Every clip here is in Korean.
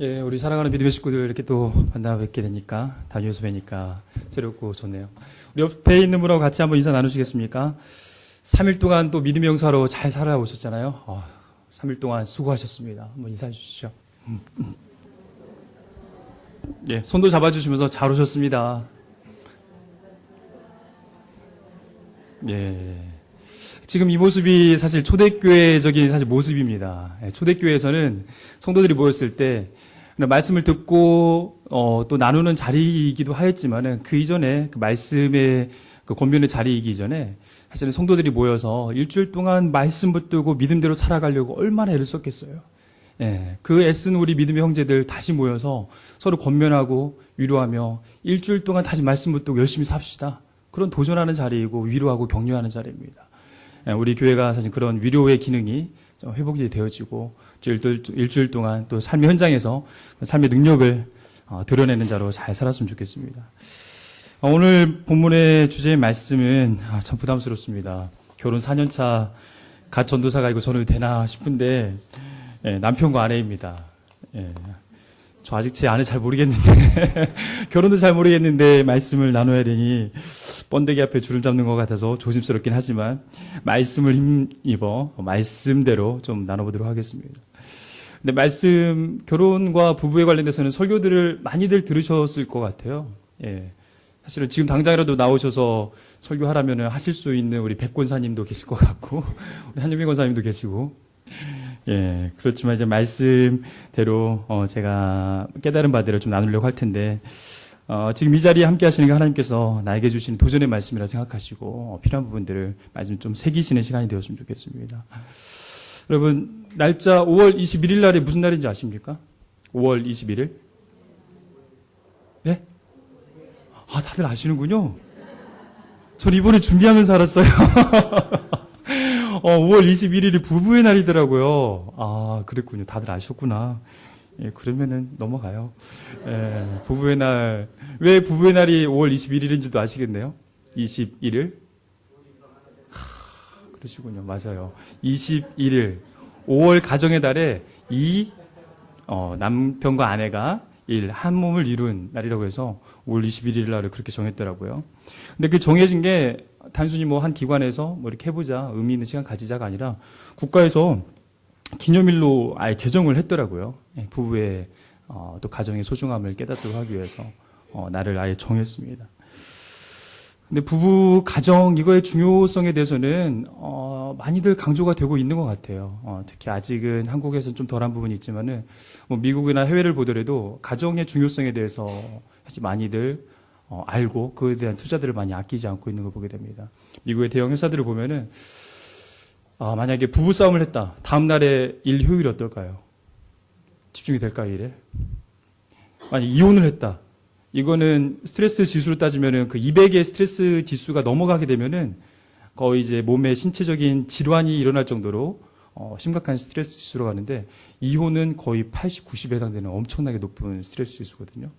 예, 우리 사랑하는 믿음의 식구들 이렇게 또 만나 뵙게 되니까, 다니엘서 뵈니까 새롭고 좋네요. 우리 옆에 있는 분하고 같이 한번 인사 나누시겠습니까? 3일 동안 또 믿음의 영사로 잘 살아오셨잖아요. 3일 동안 수고하셨습니다. 한번 인사해 주시죠. 예, 손도 잡아주시면서 잘 오셨습니다. 예. 지금 이 모습이 사실 초대교회적인 사실 모습입니다. 예, 초대교회에서는 성도들이 모였을 때 말씀을 듣고 또 나누는 자리이기도 하였지만은 그 이전에 그 말씀의 그 권면의 자리이기 이전에 사실은 성도들이 모여서 일주일 동안 말씀 붙들고 믿음대로 살아가려고 얼마나 애를 썼겠어요. 예, 그 애쓴 우리 믿음의 형제들 다시 모여서 서로 권면하고 위로하며 일주일 동안 다시 말씀 붙들고 열심히 삽시다. 그런 도전하는 자리이고 위로하고 격려하는 자리입니다. 예, 우리 교회가 사실 그런 위로의 기능이 좀 회복이 되어지고 일주일 동안 또 삶의 현장에서 삶의 능력을 드러내는 자로 잘 살았으면 좋겠습니다. 오늘 본문의 주제의 말씀은 참 부담스럽습니다. 결혼 4년차 갓 전도사가 이거 전해도 되나 싶은데 예, 남편과 아내입니다. 예, 저 아직 제 아내 잘 모르겠는데 결혼도 잘 모르겠는데 말씀을 나눠야 되니 번데기 앞에 줄을 잡는 것 같아서 조심스럽긴 하지만 말씀을 힘입어 말씀대로 좀 나눠보도록 하겠습니다. 근데 말씀 결혼과 부부에 관련돼서는 설교들을 많이들 들으셨을 것 같아요. 예. 사실은 지금 당장이라도 나오셔서 설교하라면 하실 수 있는 우리 백 권사님도 계실 것 같고 우리 한유민 권사님도 계시고 예, 그렇지만 이제 말씀대로 제가 깨달은 바대로 좀 나누려고 할 텐데 지금 이 자리에 함께 하시는 게 하나님께서 나에게 주신 도전의 말씀이라 생각하시고 필요한 부분들을 말씀 좀 새기시는 시간이 되었으면 좋겠습니다. 여러분, 날짜 5월 21일 날이 무슨 날인지 아십니까? 5월 21일? 네? 다들 아시는군요. 전 이번에 준비하면서 알았어요. 5월 21일이 부부의 날이더라고요. 그랬군요. 다들 아셨구나. 예, 그러면은 넘어가요. 예, 부부의 날. 왜 부부의 날이 5월 21일인지도 아시겠네요? 21일? 그러시군요. 맞아요. 21일. 5월 가정의 달에 남편과 아내가 한 몸을 이룬 날이라고 해서 5월 21일 날을 그렇게 정했더라고요. 근데 그 정해진 게 단순히 한 기관에서 이렇게 해보자, 의미 있는 시간 가지자가 아니라 국가에서 기념일로 아예 제정을 했더라고요. 예, 부부의 또 가정의 소중함을 깨닫도록 하기 위해서 날을 아예 정했습니다. 근데 부부 가정 이거의 중요성에 대해서는 많이들 강조가 되고 있는 것 같아요. 특히 아직은 한국에서는 좀 덜한 부분이 있지만은 미국이나 해외를 보더라도 가정의 중요성에 대해서 사실 많이들 알고 그에 대한 투자들을 많이 아끼지 않고 있는 걸 보게 됩니다. 미국의 대형 회사들을 보면은 만약에 부부 싸움을 했다. 다음 날에 일 효율이 어떨까요? 집중이 될까요, 일에? 만약 이혼을 했다. 이거는 스트레스 지수로 따지면은 그 200의 스트레스 지수가 넘어가게 되면은 거의 이제 몸에 신체적인 질환이 일어날 정도로 심각한 스트레스 지수로 가는데 이혼은 거의 80, 90에 해당되는 엄청나게 높은 스트레스 지수거든요.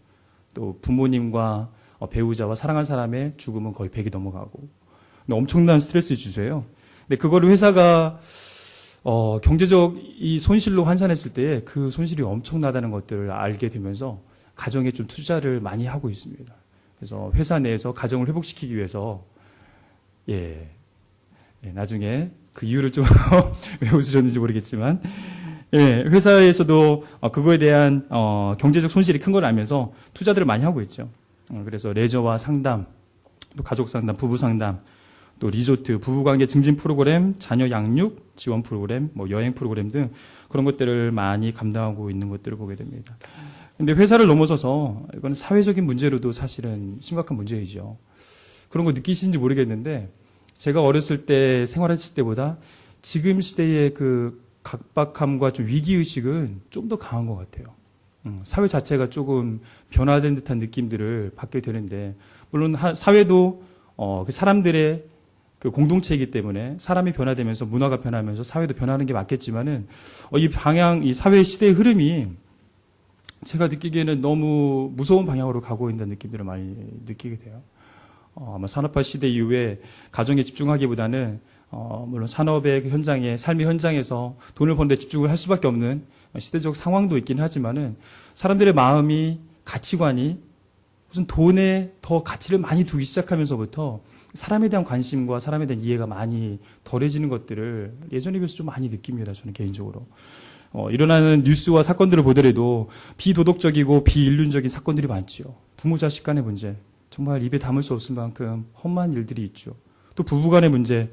또 부모님과 배우자와 사랑하는 사람의 죽음은 거의 100이 넘어가고 엄청난 스트레스 지수예요. 근데 그거를 회사가 경제적 이 손실로 환산했을 때 그 손실이 엄청나다는 것들을 알게 되면서 가정에 좀 투자를 많이 하고 있습니다. 그래서 회사 내에서 가정을 회복시키기 위해서 나중에 그 이유를 좀 왜 웃으셨는지 모르겠지만 회사에서도 그거에 대한 경제적 손실이 큰 걸 알면서 투자들을 많이 하고 있죠. 그래서 레저와 상담, 또 가족 상담, 부부 상담, 또 리조트, 부부관계 증진 프로그램, 자녀 양육 지원 프로그램, 여행 프로그램 등 그런 것들을 많이 감당하고 있는 것들을 보게 됩니다. 근데 회사를 넘어서서 이건 사회적인 문제로도 사실은 심각한 문제이죠. 그런 거 느끼시는지 모르겠는데 제가 어렸을 때 생활했을 때보다 지금 시대의 그 각박함과 좀 위기의식은 좀 더 강한 것 같아요. 사회 자체가 조금 변화된 듯한 느낌들을 받게 되는데 물론 사회도 그 사람들의 그 공동체이기 때문에 사람이 변화되면서 문화가 변하면서 사회도 변하는 게 맞겠지만은 이 방향, 이 사회 시대의 흐름이 제가 느끼기에는 너무 무서운 방향으로 가고 있는 느낌들을 많이 느끼게 돼요. 아마 산업화 시대 이후에 가정에 집중하기보다는 물론 산업의 현장에 삶의 현장에서 돈을 버는 데 집중을 할 수밖에 없는 시대적 상황도 있긴 하지만은 사람들의 마음이 가치관이 무슨 돈에 더 가치를 많이 두기 시작하면서부터 사람에 대한 관심과 사람에 대한 이해가 많이 덜해지는 것들을 예전에 비해서 좀 많이 느낍니다. 저는 개인적으로. 일어나는 뉴스와 사건들을 보더라도 비도덕적이고 비인륜적인 사건들이 많지요. 부모 자식 간의 문제, 정말 입에 담을 수 없을 만큼 험한 일들이 있죠. 또 부부 간의 문제,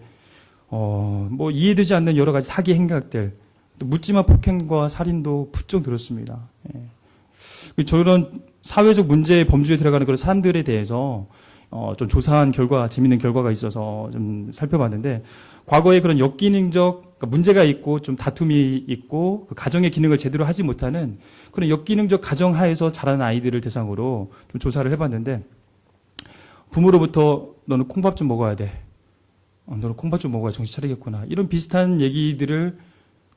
뭐 이해되지 않는 여러 가지 사기 행각들, 또 묻지마 폭행과 살인도 부쩍 늘었습니다. 예. 저런 사회적 문제의 범주에 들어가는 그런 사람들에 대해서 좀 조사한 결과, 재밌는 결과가 있어서 좀 살펴봤는데, 과거에 그런 역기능적, 그러니까 문제가 있고 좀 다툼이 있고 그 가정의 기능을 제대로 하지 못하는 그런 역기능적 가정 하에서 자라는 아이들을 대상으로 좀 조사를 해봤는데, 부모로부터 너는 콩밥 좀 먹어야 돼. 너는 콩밥 좀 먹어야 정신 차리겠구나. 이런 비슷한 얘기들을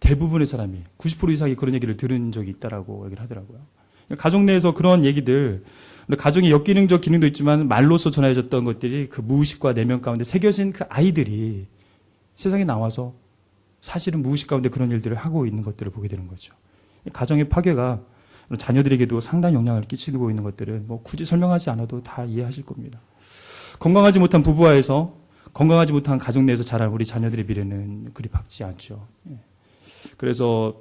대부분의 사람이, 90% 이상이 그런 얘기를 들은 적이 있다라고 얘기를 하더라고요. 가족 내에서 그런 얘기들, 가정의 역기능적 기능도 있지만 말로서 전해졌던 것들이 그 무의식과 내면 가운데 새겨진 그 아이들이 세상에 나와서 사실은 무의식 가운데 그런 일들을 하고 있는 것들을 보게 되는 거죠. 가정의 파괴가 자녀들에게도 상당히 영향을 끼치고 있는 것들은 뭐 굳이 설명하지 않아도 다 이해하실 겁니다. 건강하지 못한 부부와에서 건강하지 못한 가족 내에서 자랄 우리 자녀들의 미래는 그리 밝지 않죠. 그래서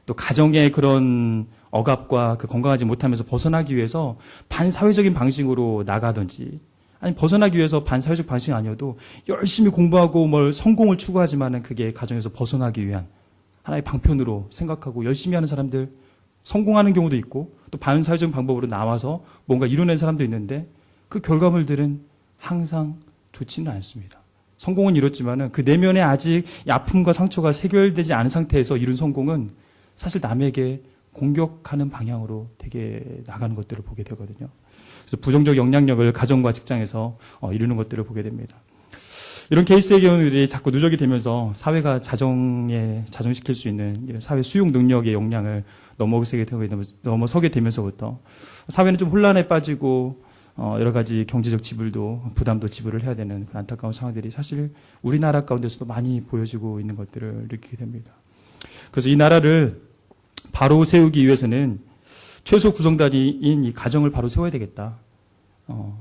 또 가정의 그런 억압과 그 건강하지 못하면서 벗어나기 위해서 반사회적인 방식으로 나가든지, 아니 벗어나기 위해서 반사회적 방식이 아니어도 열심히 공부하고 뭘 성공을 추구하지만은 그게 가정에서 벗어나기 위한 하나의 방편으로 생각하고 열심히 하는 사람들, 성공하는 경우도 있고 또 반사회적 방법으로 나와서 뭔가 이뤄낸 사람도 있는데 그 결과물들은 항상 좋지는 않습니다. 성공은 이뤘지만은 그 내면에 아직 이 아픔과 상처가 해결되지 않은 상태에서 이룬 성공은 사실 남에게 공격하는 방향으로 되게 나가는 것들을 보게 되거든요. 그래서 부정적 영향력을 가정과 직장에서 이루는 것들을 보게 됩니다. 이런 케이스의 경우들이 자꾸 누적이 되면서 사회가 자정시킬 수 있는 이런 사회 수용 능력의 역량을 넘어서게 되면서부터 사회는 좀 혼란에 빠지고 여러 가지 경제적 지불도 부담도 지불을 해야 되는 그런 안타까운 상황들이 사실 우리나라 가운데서도 많이 보여지고 있는 것들을 느끼게 됩니다. 그래서 이 나라를 바로 세우기 위해서는 최소 구성단위인 이 가정을 바로 세워야 되겠다.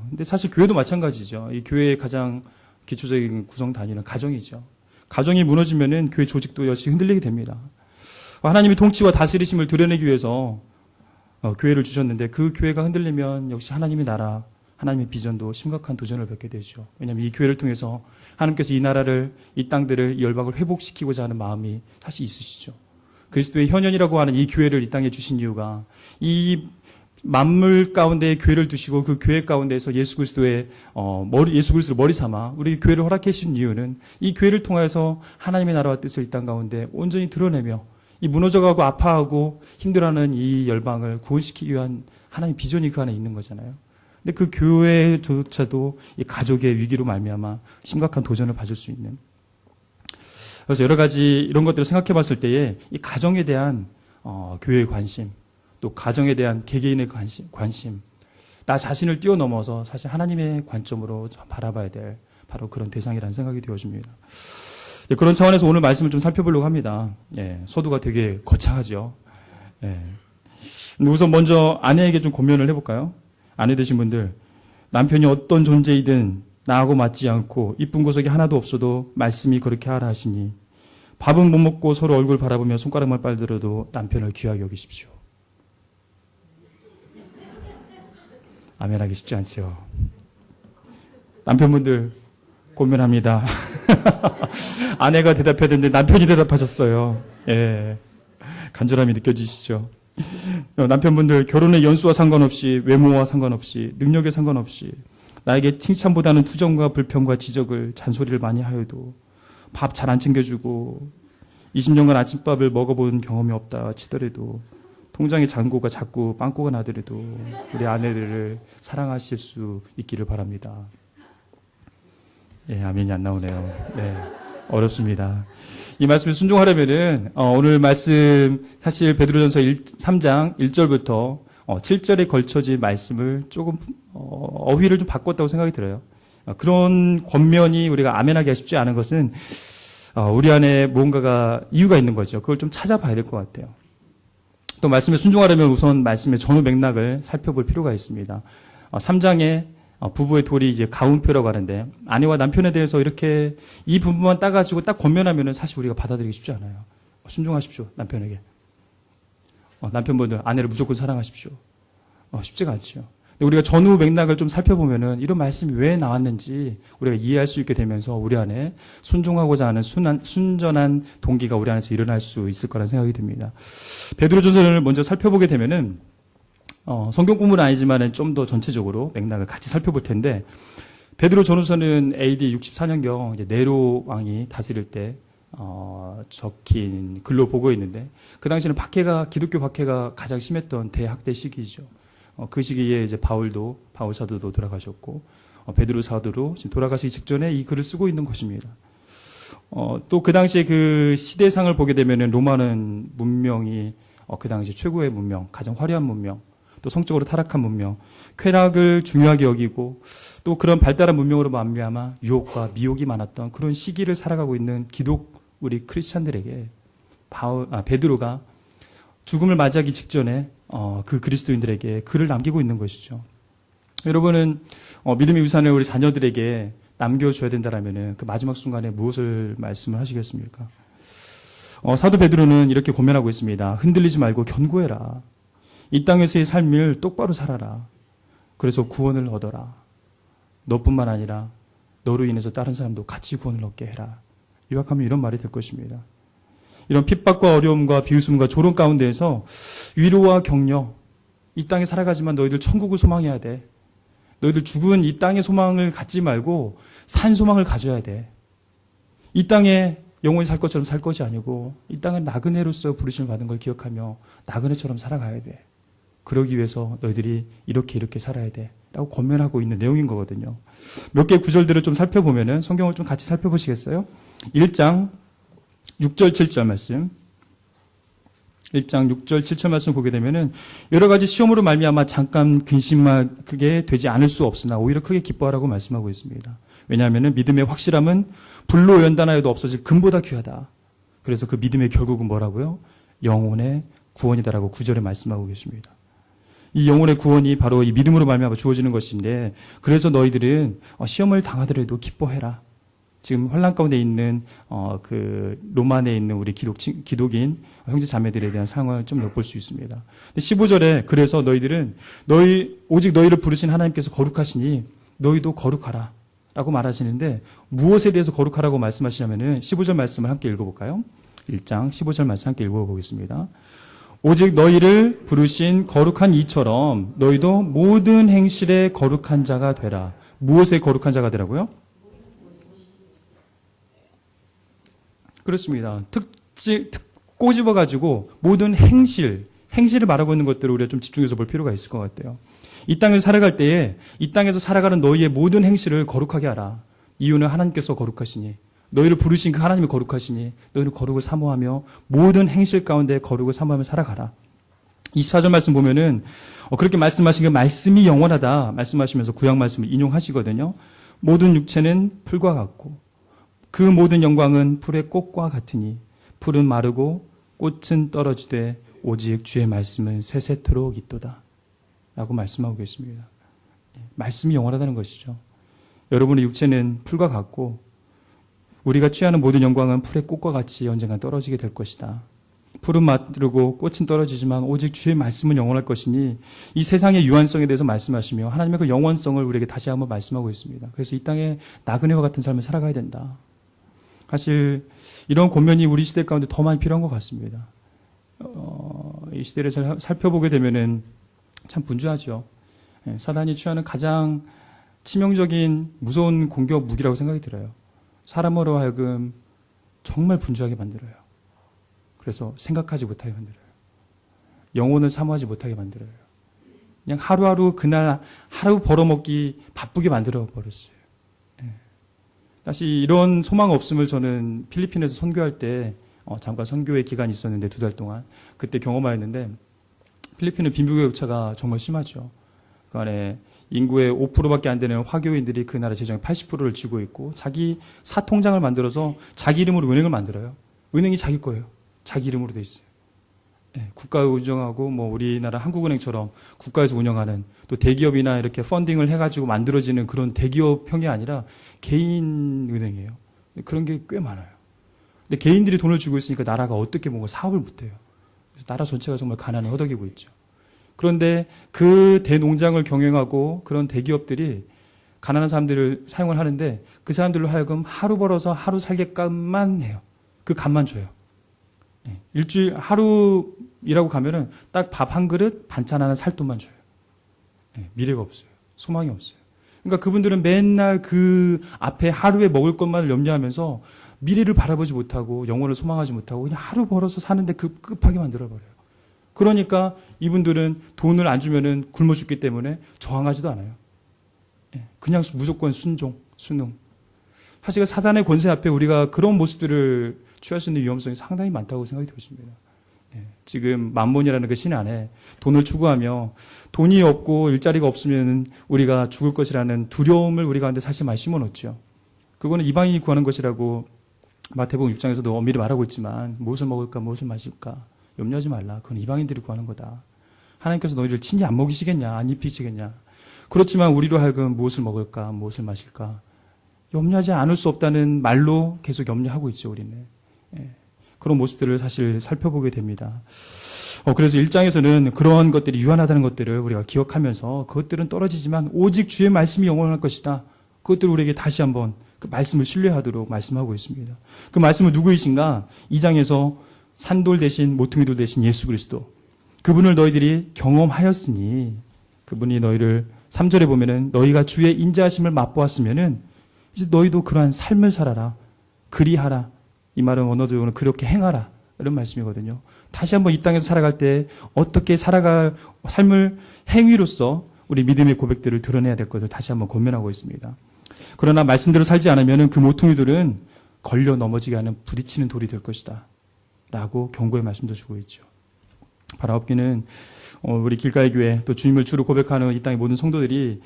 근데 사실 교회도 마찬가지죠. 이 교회의 가장 기초적인 구성 단위는 가정이죠. 가정이 무너지면은 교회 조직도 역시 흔들리게 됩니다. 하나님이 통치와 다스리심을 드러내기 위해서 교회를 주셨는데 그 교회가 흔들리면 역시 하나님의 나라, 하나님의 비전도 심각한 도전을 겪게 되죠. 왜냐하면 이 교회를 통해서 하나님께서 이 나라를, 이 땅들을, 이 열방을 회복시키고자 하는 마음이 사실 있으시죠. 그리스도의 현현이라고 하는 이 교회를 이 땅에 주신 이유가 이 만물 가운데 교회를 두시고 그 교회 가운데에서 예수 그리스도를 머리 삼아 우리 교회를 허락해 주신 이유는 이 교회를 통해서 하나님의 나라와 뜻을 이 땅 가운데 온전히 드러내며 이 무너져가고 아파하고 힘들어하는 이 열방을 구원시키기 위한 하나님의 비전이 그 안에 있는 거잖아요. 근데 그 교회조차도 이 가족의 위기로 말미암아 심각한 도전을 받을 수 있는. 그래서 여러 가지 이런 것들을 생각해 봤을 때에 이 가정에 대한 교회의 관심, 또 가정에 대한 개개인의 관심, 나 자신을 뛰어넘어서 사실 하나님의 관점으로 바라봐야 될 바로 그런 대상이라는 생각이 되어집니다. 그런 차원에서 오늘 말씀을 좀 살펴보려고 합니다. 서두가 되게 거창하죠. 우선 먼저 아내에게 좀 고면을 해볼까요? 아내 되신 분들, 남편이 어떤 존재이든 나하고 맞지 않고 이쁜 구석이 하나도 없어도 말씀이 그렇게 하라 하시니 밥은 못 먹고 서로 얼굴 바라보며 손가락만 빨들어도 남편을 귀하게 여기십시오. 아멘하기 쉽지 않죠. 남편분들 고면합니다. 아내가 대답해야 되는데 남편이 대답하셨어요. 간절함이 느껴지시죠? 남편분들 결혼의 연수와 상관없이 외모와 상관없이 능력에 상관없이 나에게 칭찬보다는 투정과 불평과 지적을 잔소리를 많이 하여도 밥 잘 안 챙겨주고 20년간 아침밥을 먹어본 경험이 없다 치더라도 통장에 잔고가 자꾸 빵꾸가 나더라도 우리 아내들을 사랑하실 수 있기를 바랍니다. 아멘이 안 나오네요. 어렵습니다. 이 말씀을 순종하려면은 오늘 말씀 사실 베드로전서 3장 1절부터 7절에 걸쳐진 말씀을 조금 어휘를 좀 바꿨다고 생각이 들어요. 그런 권면이 우리가 아멘하기가 쉽지 않은 것은 우리 안에 무언가가 이유가 있는 거죠. 그걸 좀 찾아봐야 될 것 같아요. 또 말씀에 순종하려면 우선 말씀의 전후 맥락을 살펴볼 필요가 있습니다. 3장에 부부의 돌이 이제 가운표라고 하는데 아내와 남편에 대해서 이렇게 이 부분만 따가지고 딱 권면하면은 사실 우리가 받아들이기 쉽지 않아요. 순종하십시오, 남편에게. 남편분들 아내를 무조건 사랑하십시오. 쉽지가 않죠. 우리가 전후 맥락을 좀 살펴보면은 이런 말씀이 왜 나왔는지 우리가 이해할 수 있게 되면서 우리 안에 순종하고자 하는 순전한 동기가 우리 안에서 일어날 수 있을 거라는 생각이 듭니다. 베드로전서를 먼저 살펴보게 되면은 성경 공부는 아니지만 좀 더 전체적으로 맥락을 같이 살펴볼 텐데 베드로전서는 AD 64년경 이제 네로 왕이 다스릴 때 적힌 글로 보고 있는데 그 당시에는 기독교 박해가 가장 심했던 대학대 시기죠. 그 시기에 이제 바울 사도도 돌아가셨고, 베드로 사도로 지금 돌아가시기 직전에 이 글을 쓰고 있는 것입니다. 또 그 당시에 그 시대상을 보게 되면은 로마는 문명이 그 당시 최고의 문명, 가장 화려한 문명, 또 성적으로 타락한 문명, 쾌락을 중요하게 여기고 또 그런 발달한 문명으로 말미암아 유혹과 미혹이 많았던 그런 시기를 살아가고 있는 우리 크리스찬들에게 베드로가 죽음을 맞이하기 직전에 그 그리스도인들에게 글을 남기고 있는 것이죠. 여러분은 믿음의 유산을 우리 자녀들에게 남겨줘야 된다라면은 그 마지막 순간에 무엇을 말씀을 하시겠습니까? 사도 베드로는 이렇게 고면하고 있습니다. 흔들리지 말고 견고해라. 이 땅에서의 삶을 똑바로 살아라. 그래서 구원을 얻어라. 너뿐만 아니라 너로 인해서 다른 사람도 같이 구원을 얻게 해라. 요약하면 이런 말이 될 것입니다. 이런 핍박과 어려움과 비웃음과 조롱 가운데에서 위로와 격려, 이 땅에 살아가지만 너희들 천국을 소망해야 돼. 너희들 죽은 이 땅의 소망을 갖지 말고 산 소망을 가져야 돼. 이 땅에 영원히 살 것처럼 살 것이 아니고 이 땅은 나그네로서 부르심을 받은 걸 기억하며 나그네처럼 살아가야 돼. 그러기 위해서 너희들이 이렇게 살아야 돼. 라고 권면하고 있는 내용인 거거든요. 몇 개의 구절들을 좀 살펴보면은 성경을 좀 같이 살펴보시겠어요? 1장 6절 7절 말씀. 1장 6절 7절 말씀 보게 되면은 여러 가지 시험으로 말미암아 잠깐 근심하게 되지 않을 수 없으나 오히려 크게 기뻐하라고 말씀하고 있습니다. 왜냐하면은 믿음의 확실함은 불로 연단하여도 없어질 금보다 귀하다. 그래서 그 믿음의 결국은 뭐라고요? 영혼의 구원이다라고 9절에 말씀하고 계십니다. 이 영혼의 구원이 바로 이 믿음으로 말미암아 주어지는 것인데 그래서 너희들은 시험을 당하더라도 기뻐해라. 지금 환난 가운데 있는 그 로마 내에 있는 우리 기독인 형제 자매들에 대한 상황을 좀 엿볼 수 있습니다. 15절에 그래서 너희들은 오직 너희를 부르신 하나님께서 거룩하시니 너희도 거룩하라 라고 말하시는데 무엇에 대해서 거룩하라고 말씀하시냐면은 15절 말씀을 함께 읽어볼까요? 1장 15절 말씀 함께 읽어보겠습니다. 오직 너희를 부르신 거룩한 이처럼 너희도 모든 행실에 거룩한 자가 되라. 무엇에 거룩한 자가 되라고요? 그렇습니다. 꼬집어가지고 모든 행실을 말하고 있는 것들을 우리가 좀 집중해서 볼 필요가 있을 것 같아요. 이 땅에서 살아갈 때에 이 땅에서 살아가는 너희의 모든 행실을 거룩하게 하라. 이유는 하나님께서 거룩하시니 너희를 부르신 그 하나님이 거룩하시니 너희는 거룩을 사모하며 모든 행실 가운데 거룩을 사모하며 살아가라. 24절 말씀 보면은 그렇게 말씀하신 그 말씀이 영원하다 말씀하시면서 구약 말씀을 인용하시거든요. 모든 육체는 풀과 같고 그 모든 영광은 풀의 꽃과 같으니 풀은 마르고 꽃은 떨어지되 오직 주의 말씀은 세세토록 있도다 라고 말씀하고 계십니다. 말씀이 영원하다는 것이죠. 여러분의 육체는 풀과 같고 우리가 취하는 모든 영광은 풀의 꽃과 같이 언젠가 떨어지게 될 것이다. 풀은 마르고 꽃은 떨어지지만 오직 주의 말씀은 영원할 것이니 이 세상의 유한성에 대해서 말씀하시며 하나님의 그 영원성을 우리에게 다시 한번 말씀하고 있습니다. 그래서 이 땅에 나그네와 같은 삶을 살아가야 된다. 사실 이런 권면이 우리 시대 가운데 더 많이 필요한 것 같습니다. 이 시대를 살펴보게 되면은 참 분주하죠. 사단이 취하는 가장 치명적인 무서운 공격 무기라고 생각이 들어요. 사람으로 하여금 정말 분주하게 만들어요. 그래서 생각하지 못하게 만들어요. 영혼을 사모하지 못하게 만들어요. 그냥 하루하루 그날 하루 벌어먹기 바쁘게 만들어 버렸어요. 다시 이런 소망 없음을 저는 필리핀에서 선교할 때 잠깐 선교의 기간이 있었는데 2달 동안 그때 경험하였는데 필리핀은 빈부격차가 정말 심하죠. 그 안에 인구의 5%밖에 안 되는 화교인들이 그 나라 재정의 80%를 쥐고 있고 자기 사통장을 만들어서 자기 이름으로 은행을 만들어요. 은행이 자기 거예요. 자기 이름으로 돼 있어요. 예, 국가 운영하고 뭐 우리나라 한국은행처럼 국가에서 운영하는 또 대기업이나 이렇게 펀딩을 해가지고 만들어지는 그런 대기업형이 아니라 개인 은행이에요. 그런 게 꽤 많아요. 근데 개인들이 돈을 주고 있으니까 나라가 어떻게 뭔가 사업을 못해요. 그래서 나라 전체가 정말 가난을 허덕이고 있죠. 그런데 그 대농장을 경영하고 그런 대기업들이 가난한 사람들을 사용을 하는데 그 사람들로 하여금 하루 벌어서 하루 살게값만 해요. 그 값만 줘요. 예, 일주일 하루 일하고 가면은 딱 밥 한 그릇 반찬 하나 살 돈만 줘요. 예, 미래가 없어요. 소망이 없어요. 그러니까 그분들은 맨날 그 앞에 하루에 먹을 것만을 염려하면서 미래를 바라보지 못하고 영혼을 소망하지 못하고 그냥 하루 벌어서 사는데 급하게 만들어버려요. 그러니까 이분들은 돈을 안 주면은 굶어 죽기 때문에 저항하지도 않아요. 예, 그냥 무조건 순응. 사실 사단의 권세 앞에 우리가 그런 모습들을 취할 수 있는 위험성이 상당히 많다고 생각이 들었습니다. 예, 지금 만몬이라는 그 신 안에 돈을 추구하며 돈이 없고 일자리가 없으면 우리가 죽을 것이라는 두려움을 우리 가운데 사실 많이 심어놓죠. 그거는 이방인이 구하는 것이라고 마태복음 6장에서도 엄밀히 말하고 있지만 무엇을 먹을까 무엇을 마실까 염려하지 말라. 그건 이방인들이 구하는 거다. 하나님께서 너희를 친히 안 먹이시겠냐 안 입히시겠냐. 그렇지만 우리로 하여금 무엇을 먹을까 무엇을 마실까 염려하지 않을 수 없다는 말로 계속 염려하고 있죠. 우리는. 예, 그런 모습들을 사실 살펴보게 됩니다. 그래서 1장에서는 그런 것들이 유한하다는 것들을 우리가 기억하면서 그것들은 떨어지지만 오직 주의 말씀이 영원할 것이다. 그것들을 우리에게 다시 한번 그 말씀을 신뢰하도록 말씀하고 있습니다. 그 말씀은 누구이신가? 2장에서 산돌 대신 모퉁이돌 대신 예수 그리스도. 그분을 너희들이 경험하였으니 그분이 너희를 3절에 보면은 너희가 주의 인자하심을 맛보았으면은 이제 너희도 그러한 삶을 살아라. 그리하라. 이 말은 원어적으로는 그렇게 행하라. 이런 말씀이거든요. 다시 한번 이 땅에서 살아갈 때 어떻게 살아갈 삶을 행위로서 우리 믿음의 고백들을 드러내야 될 것을 다시 한번 권면하고 있습니다. 그러나 말씀대로 살지 않으면 그 모퉁이들은 걸려 넘어지게 하는 부딪히는 돌이 될 것이다. 라고 경고의 말씀도 주고 있죠. 바라옵기는 우리 길가의 교회 또 주님을 주로 고백하는 이 땅의 모든 성도들이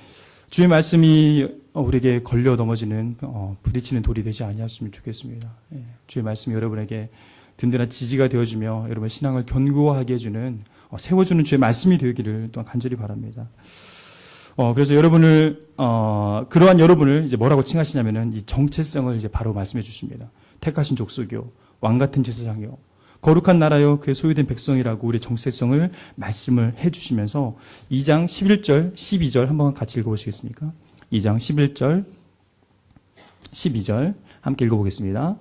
주의 말씀이 우리에게 걸려 넘어지는 부딪히는 돌이 되지 아니었으면 좋겠습니다. 예, 주의 말씀이 여러분에게 든든한 지지가 되어주며 여러분의 신앙을 견고하게 해주는 세워주는 주의 말씀이 되기를 또한 간절히 바랍니다. 그래서 여러분을 그러한 여러분을 이제 뭐라고 칭하시냐면은 이 정체성을 이제 바로 말씀해 주십니다. 택하신 족속이요 왕 같은 제사장이요 거룩한 나라요 그의 소유된 백성이라고 우리 정체성을 말씀을 해 주시면서 2장 11절 12절 한번 같이 읽어보시겠습니까? 2장 11절 12절 함께 읽어보겠습니다.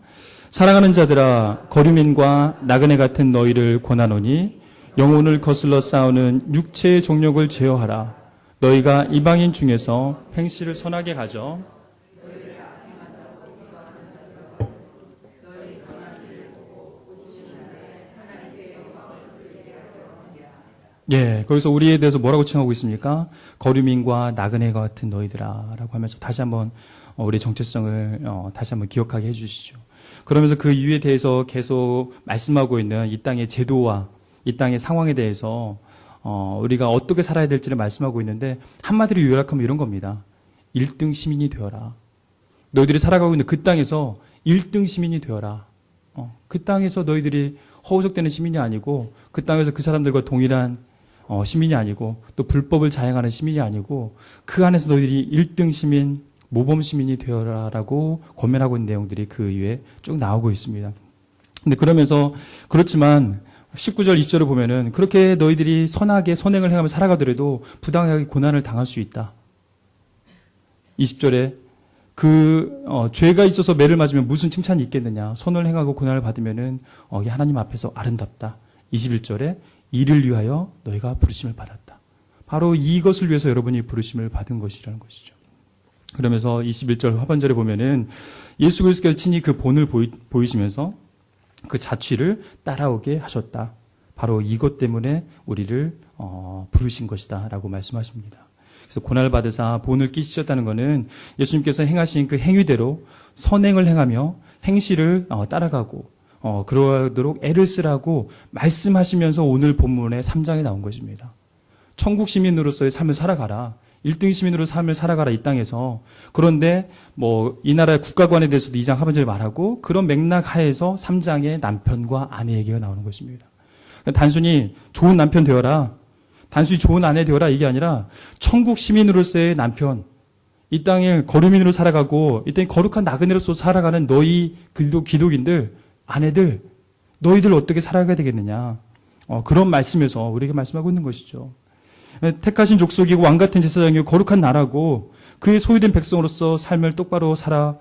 사랑하는 자들아 거류민과 나그네 같은 너희를 권하노니 영혼을 거슬러 싸우는 육체의 종력을 제어하라. 너희가 이방인 중에서 행실을 선하게 가져 예, 거기서 우리에 대해서 뭐라고 칭하고 있습니까? 거류민과 나그네가 같은 너희들아 라고 하면서 다시 한번 우리의 정체성을 다시 한번 기억하게 해주시죠. 그러면서 그 이유에 대해서 계속 말씀하고 있는 이 땅의 제도와 이 땅의 상황에 대해서 우리가 어떻게 살아야 될지를 말씀하고 있는데 한마디로 요약하면 이런 겁니다. 1등 시민이 되어라. 너희들이 살아가고 있는 그 땅에서 1등 시민이 되어라. 그 땅에서 너희들이 허우적대는 시민이 아니고 그 땅에서 그 사람들과 동일한 시민이 아니고 또 불법을 자행하는 시민이 아니고 그 안에서 너희들이 1등 시민, 모범 시민이 되어라라고 권면하고 있는 내용들이 그 이후에 쭉 나오고 있습니다. 근데 그러면서 그렇지만 19절, 20절을 보면은 그렇게 너희들이 선하게 선행을 행하며 살아가더라도 부당하게 고난을 당할 수 있다. 20절에 죄가 있어서 매를 맞으면 무슨 칭찬이 있겠느냐. 선을 행하고 고난을 받으면은 이게 하나님 앞에서 아름답다. 21절에 이를 위하여 너희가 부르심을 받았다. 바로 이것을 위해서 여러분이 부르심을 받은 것이라는 것이죠. 그러면서 21절 하반절에 보면은 예수 그리스도께서 친히 그 본을 보이시면서 그 자취를 따라오게 하셨다. 바로 이것 때문에 우리를 부르신 것이다 라고 말씀하십니다. 그래서 고난을 받으사 본을 끼치셨다는 것은 예수님께서 행하신 그 행위대로 선행을 행하며 행실을 따라가고 그러도록 애를 쓰라고 말씀하시면서 오늘 본문의 3장에 나온 것입니다. 천국 시민으로서의 삶을 살아가라. 1등 시민으로 삶을 살아가라, 이 땅에서. 그런데 이 나라의 국가관에 대해서도 2장 하반절에 말하고 그런 맥락 하에서 3장의 남편과 아내 얘기가 나오는 것입니다. 단순히 좋은 남편 되어라, 단순히 좋은 아내 되어라 이게 아니라 천국 시민으로서의 남편, 이 땅을 거류민으로 살아가고 이 땅에 거룩한 나그네로서 살아가는 너희 기독인들, 아내들, 너희들 어떻게 살아가야 되겠느냐. 그런 말씀에서 우리에게 말씀하고 있는 것이죠. 택하신 족속이고 왕같은 제사장이고 거룩한 나라고 그의 소유된 백성으로서 삶을 똑바로 살아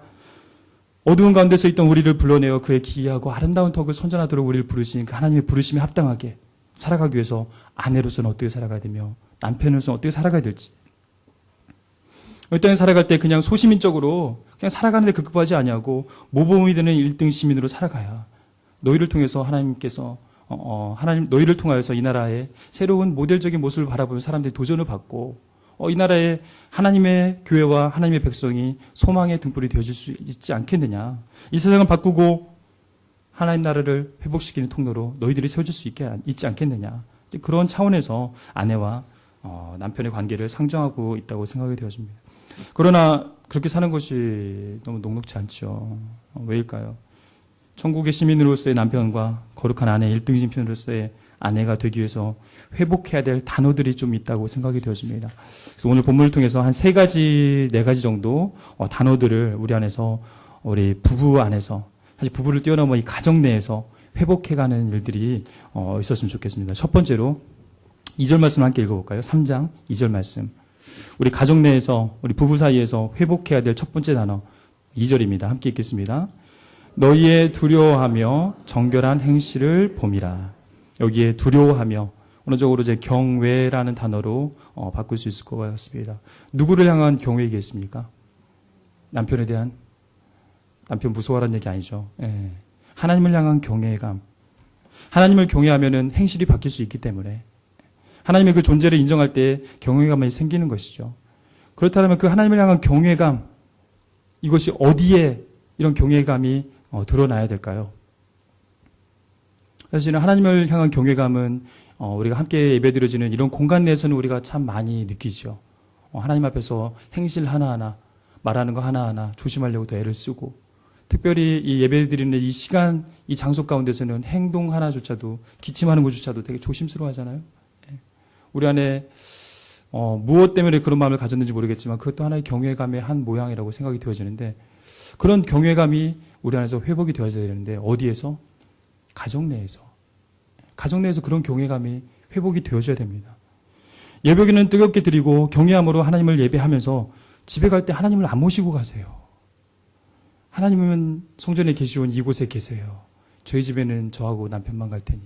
어두운 가운데서 있던 우리를 불러내어 그의 기이하고 아름다운 덕을 선전하도록 우리를 부르신 그 하나님의 부르심에 합당하게 살아가기 위해서 아내로서는 어떻게 살아가야 되며 남편으로서는 어떻게 살아가야 될지, 이 땅에 살아갈 때 그냥 소시민적으로 그냥 살아가는데 급급하지 아니하고 모범이 되는 1등 시민으로 살아가야 너희를 통해서 하나님께서 하나님 너희를 통하여서 이 나라의 새로운 모델적인 모습을 바라보는 사람들이 도전을 받고 이 나라의 하나님의 교회와 하나님의 백성이 소망의 등불이 되어질 수 있지 않겠느냐. 이 세상을 바꾸고 하나님 나라를 회복시키는 통로로 너희들이 세워질 수 있지 않겠느냐. 그런 차원에서 아내와 남편의 관계를 상정하고 있다고 생각이 되어집니다. 그러나 그렇게 사는 것이 너무 녹록지 않죠. 왜일까요? 천국의 시민으로서의 남편과 거룩한 아내, 1등 시민으로서의 아내가 되기 위해서 회복해야 될 단어들이 좀 있다고 생각이 되어집니다. 그래서 오늘 본문을 통해서 한 3가지, 4가지 정도 단어들을 우리 안에서, 우리 부부 안에서, 사실 부부를 뛰어넘어 이 가정 내에서 회복해가는 일들이 있었으면 좋겠습니다. 첫 번째로 2절 말씀 함께 읽어볼까요? 3장 2절 말씀. 우리 가정 내에서, 우리 부부 사이에서 회복해야 될 첫 번째 단어 2절입니다. 함께 읽겠습니다. 너희의 두려워하며 정결한 행실을 봄이라. 여기에 두려워하며, 언어적으로 이제 경외라는 단어로 바꿀 수 있을 것 같습니다. 누구를 향한 경외이겠습니까? 남편에 대한, 남편 무서워하라는 얘기 아니죠. 예. 하나님을 향한 경외감. 하나님을 경외하면은 행실이 바뀔 수 있기 때문에 하나님의 그 존재를 인정할 때 경외감이 생기는 것이죠. 그렇다면 그 하나님을 향한 경외감, 이것이 어디에 이런 경외감이 드러나야 될까요? 사실은 하나님을 향한 경외감은 우리가 함께 예배드려지는 이런 공간 내에서는 우리가 참 많이 느끼죠. 하나님 앞에서 행실 하나하나, 말하는 거 하나하나 조심하려고 더 애를 쓰고, 특별히 이 예배드리는 이 시간, 이 장소 가운데서는 행동 하나조차도, 기침하는 것조차도 되게 조심스러워 하잖아요. 우리 안에 무엇 때문에 그런 마음을 가졌는지 모르겠지만 그것도 하나의 경외감의 한 모양이라고 생각이 되어지는데, 그런 경외감이 우리 안에서 회복이 되어져야 되는데 어디에서? 가정 내에서. 가정 내에서 그런 경외감이 회복이 되어져야 됩니다. 예배기는 뜨겁게 드리고 경외함으로 하나님을 예배하면서 집에 갈 때 하나님을 안 모시고 가세요. 하나님은 성전에 계시온 이곳에 계세요. 저희 집에는 저하고 남편만 갈 테니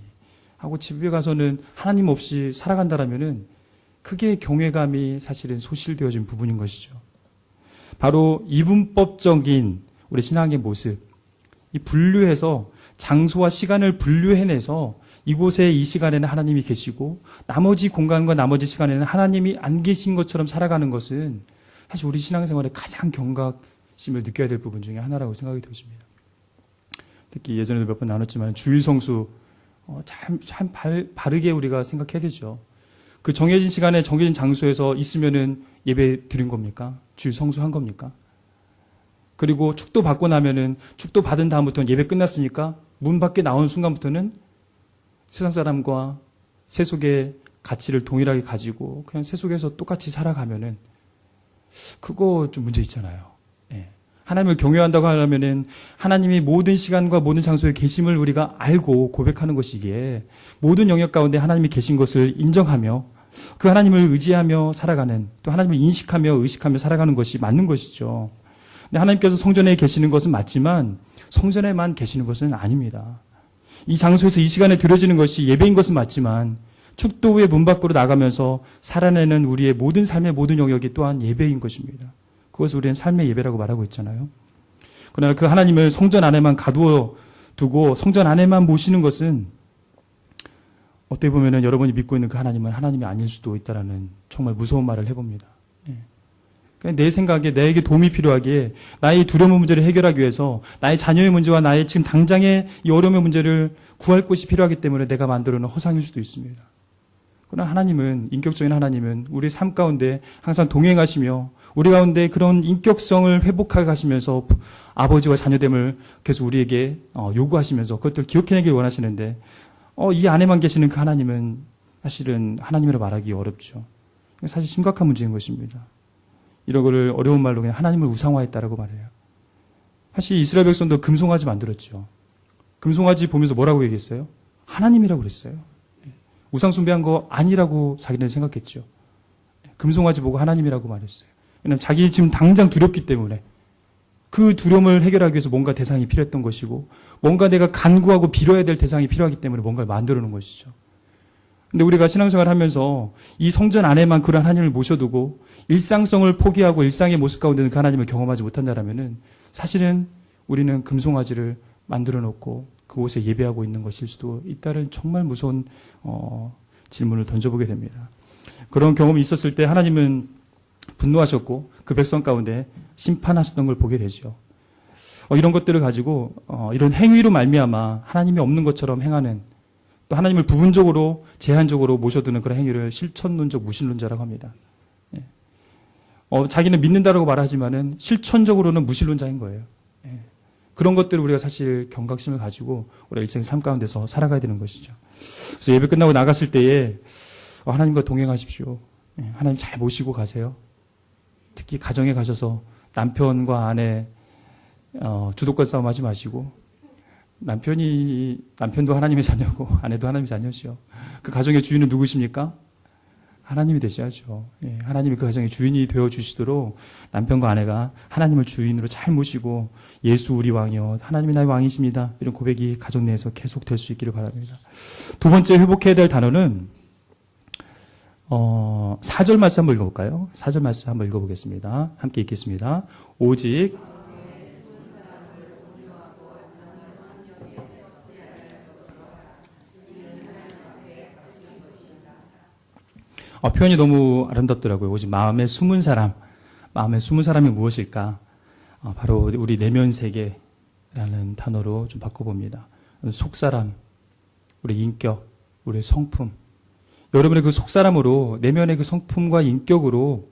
하고 집에 가서는 하나님 없이 살아간다라면은 크게 경외감이 사실은 소실되어진 부분인 것이죠. 바로 이분법적인 우리 신앙의 모습, 이 분류해서 장소와 시간을 분류해내서 이곳에 이 시간에는 하나님이 계시고 나머지 공간과 나머지 시간에는 하나님이 안 계신 것처럼 살아가는 것은 사실 우리 신앙생활에 가장 경각심을 느껴야 될 부분 중에 하나라고 생각이 되어집니다. 특히 예전에도 몇 번 나눴지만 주일 성수 참 바르게 우리가 생각해야 되죠. 그 정해진 시간에 정해진 장소에서 있으면은 예배 드린 겁니까? 주일 성수한 겁니까? 그리고 축도 받고 나면은 축도 받은 다음부터는 예배 끝났으니까 문 밖에 나오는 순간부터는 세상 사람과 세속의 가치를 동일하게 가지고 그냥 세속에서 똑같이 살아가면은 그거 좀 문제 있잖아요. 예. 하나님을 경외한다고 하려면은 하나님이 모든 시간과 모든 장소에 계심을 우리가 알고 고백하는 것이기에 모든 영역 가운데 하나님이 계신 것을 인정하며 그 하나님을 의지하며 살아가는, 또 하나님을 인식하며 의식하며 살아가는 것이 맞는 것이죠. 근데 하나님께서 성전에 계시는 것은 맞지만 성전에만 계시는 것은 아닙니다. 이 장소에서 이 시간에 드려지는 것이 예배인 것은 맞지만 축도 후에 문 밖으로 나가면서 살아내는 우리의 모든 삶의 모든 영역이 또한 예배인 것입니다. 그것을 우리는 삶의 예배라고 말하고 있잖아요. 그러나 그 하나님을 성전 안에만 가두어 두고 성전 안에만 모시는 것은 어떻게 보면 여러분이 믿고 있는 그 하나님은 하나님이 아닐 수도 있다라는 정말 무서운 말을 해봅니다. 내 생각에 나에게 도움이 필요하기에 나의 두려운 문제를 해결하기 위해서 나의 자녀의 문제와 나의 지금 당장의 이 어려움의 문제를 구할 곳이 필요하기 때문에 내가 만들어놓은 허상일 수도 있습니다. 그러나 하나님은, 인격적인 하나님은 우리 삶 가운데 항상 동행하시며 우리 가운데 그런 인격성을 회복해 가시면서 아버지와 자녀됨을 계속 우리에게 요구하시면서 그것들을 기억해내길 원하시는데 이 안에만 계시는 그 하나님은 사실은 하나님이라 말하기 어렵죠. 사실 심각한 문제인 것입니다. 이런 거를 어려운 말로 그냥 하나님을 우상화했다라고 말해요. 사실 이스라엘 백성도 금송아지 만들었죠. 금송아지 보면서 뭐라고 얘기했어요? 하나님이라고 그랬어요. 우상 숭배한 거 아니라고 자기는 생각했죠. 금송아지 보고 하나님이라고 말했어요. 왜냐하면 자기 지금 당장 두렵기 때문에 그 두려움을 해결하기 위해서 뭔가 대상이 필요했던 것이고 뭔가 내가 간구하고 빌어야 될 대상이 필요하기 때문에 뭔가를 만들어 놓은 것이죠. 근데 우리가 신앙생활을 하면서 이 성전 안에만 그런 하나님을 모셔두고 일상성을 포기하고 일상의 모습 가운데는 그 하나님을 경험하지 못한다라면은 사실은 우리는 금송아지를 만들어 놓고 그곳에 예배하고 있는 것일 수도 있다는 정말 무서운 질문을 던져보게 됩니다. 그런 경험이 있었을 때 하나님은 분노하셨고 그 백성 가운데 심판하셨던 걸 보게 되죠. 이런 것들을 가지고 이런 행위로 말미암아 하나님이 없는 것처럼 행하는 또 하나님을 부분적으로 제한적으로 모셔두는 그런 행위를 실천론적 무신론자라고 합니다. 자기는 믿는다라고 말하지만은 실천적으로는 무신론자인 거예요. 그런 것들을 우리가 사실 경각심을 가지고 우리가 일생의 삶 가운데서 살아가야 되는 것이죠. 그래서 예배 끝나고 나갔을 때에 하나님과 동행하십시오. 하나님 잘 모시고 가세요. 특히 가정에 가셔서 남편과 아내 주도권 싸움하지 마시고 남편도 하나님의 자녀고 아내도 하나님의 자녀시요. 그 가정의 주인은 누구십니까? 하나님이 되셔야죠. 하나님이 그 가정의 주인이 되어 주시도록 남편과 아내가 하나님을 주인으로 잘 모시고 예수 우리 왕이요 하나님이 나의 왕이십니다. 이런 고백이 가정 내에서 계속 될 수 있기를 바랍니다. 두 번째 회복해야 될 단어는 4절 말씀 한번 읽어볼까요? 4절 말씀 한번 읽어보겠습니다. 함께 읽겠습니다. 오직 표현이 너무 아름답더라고요. 오직 마음에 숨은 사람. 마음에 숨은 사람이 무엇일까? 바로 우리 내면 세계라는 단어로 좀 바꿔봅니다. 속사람, 우리 인격, 우리 성품. 여러분의 그 속사람으로 내면의 그 성품과 인격으로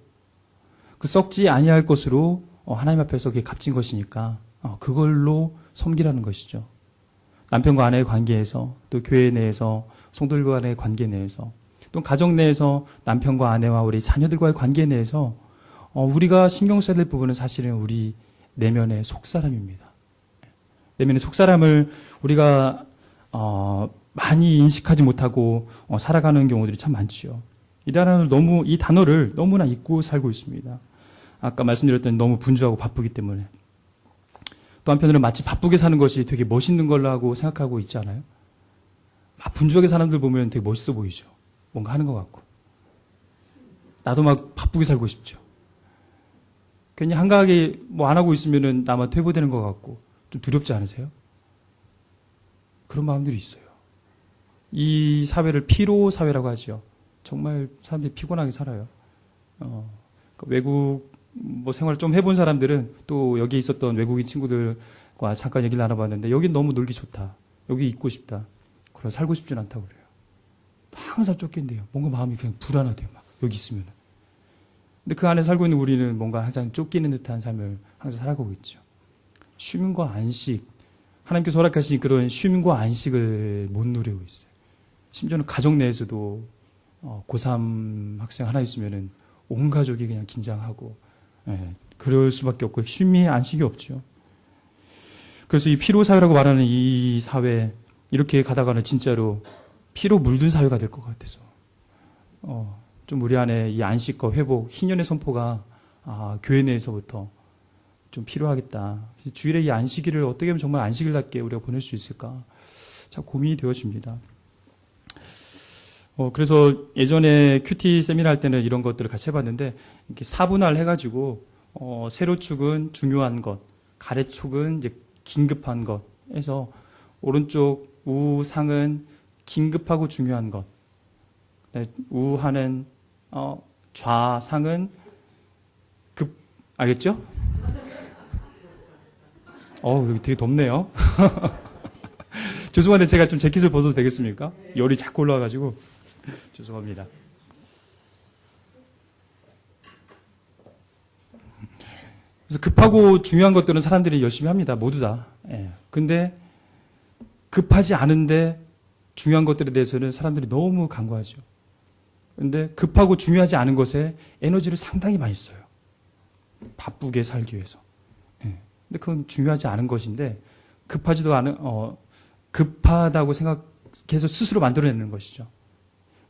그 썩지 아니할 것으로 하나님 앞에서 그게 값진 것이니까 그걸로 섬기라는 것이죠. 남편과 아내의 관계에서 또 교회 내에서 성도들과 간의 관계 내에서 또 가정 내에서 남편과 아내와 우리 자녀들과의 관계 내에서 우리가 신경 써야 될 부분은 사실은 우리 내면의 속사람입니다. 내면의 속사람을 우리가 많이 인식하지 못하고 살아가는 경우들이 참 많지요. 이 단어를 너무나 잊고 살고 있습니다. 아까 말씀드렸던 너무 분주하고 바쁘기 때문에. 또 한편으로는 마치 바쁘게 사는 것이 되게 멋있는 걸라고 생각하고 있지 않아요? 막 분주하게 사는 사람들 보면 되게 멋있어 보이죠. 뭔가 하는 것 같고. 나도 막 바쁘게 살고 싶죠. 괜히 한가하게 뭐 안 하고 있으면은 나만 퇴보되는 것 같고 좀 두렵지 않으세요? 그런 마음들이 있어요. 이 사회를 피로 사회라고 하죠. 정말 사람들이 피곤하게 살아요. 외국 뭐 생활을 좀 해본 사람들은 또 여기 있었던 외국인 친구들과 잠깐 얘기를 나눠봤는데 여긴 너무 놀기 좋다. 여기 있고 싶다. 그래 살고 싶진 않다고 그래요. 항상 쫓긴대요. 뭔가 마음이 그냥 불안하대요. 막 여기 있으면. 근데 그 안에 살고 있는 우리는 뭔가 항상 쫓기는 듯한 삶을 항상 살아가고 있죠. 쉼과 안식. 하나님께서 허락하신 그런 쉼과 안식을 못 누리고 있어요. 심지어는 가정 내에서도 고3 학생 하나 있으면은 온 가족이 그냥 긴장하고, 그럴 수밖에 없고, 쉼이 안식이 없죠. 그래서 이 피로사회라고 말하는 이 사회, 이렇게 가다가는 진짜로 피로 물든 사회가 될 것 같아서, 좀 우리 안에 이 안식과 회복, 희년의 선포가, 교회 내에서부터 좀 필요하겠다. 주일에 이 안식일을 어떻게 하면 정말 안식일답게 우리가 보낼 수 있을까? 참 고민이 되어집니다. 그래서 예전에 큐티 세미나 할 때는 이런 것들을 같이 해봤는데, 이렇게 4분할 해가지고, 세로축은 중요한 것, 가래축은 이제 긴급한 것 해서, 오른쪽 우상은 긴급하고 중요한 것, 우하는, 좌상은 알겠죠? 여기 되게 덥네요. 죄송한데 제가 좀 재킷을 벗어도 되겠습니까? 열이 자꾸 올라와가지고. 죄송합니다. 그래서 급하고 중요한 것들은 사람들이 열심히 합니다. 모두 다. 예. 근데 급하지 않은데 중요한 것들에 대해서는 사람들이 너무 간과하죠. 근데 급하고 중요하지 않은 것에 에너지를 상당히 많이 써요. 바쁘게 살기 위해서. 예. 근데 그건 중요하지 않은 것인데 급하지도 않은 급하다고 생각해서 스스로 만들어내는 것이죠.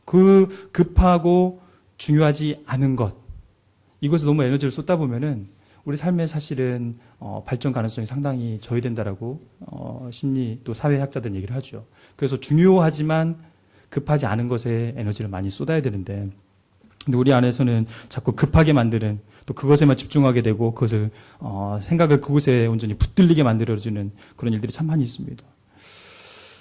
그 급하고 중요하지 않은 것, 이것에 너무 에너지를 쏟다 보면은 우리 삶의 사실은 발전 가능성이 상당히 저해된다라고 심리 또 사회학자들은 얘기를 하죠. 그래서 중요하지만 급하지 않은 것에 에너지를 많이 쏟아야 되는데, 근데 우리 안에서는 자꾸 급하게 만드는, 또 그것에만 집중하게 되고 그것을 생각을 그곳에 온전히 붙들리게 만들어주는 그런 일들이 참 많이 있습니다.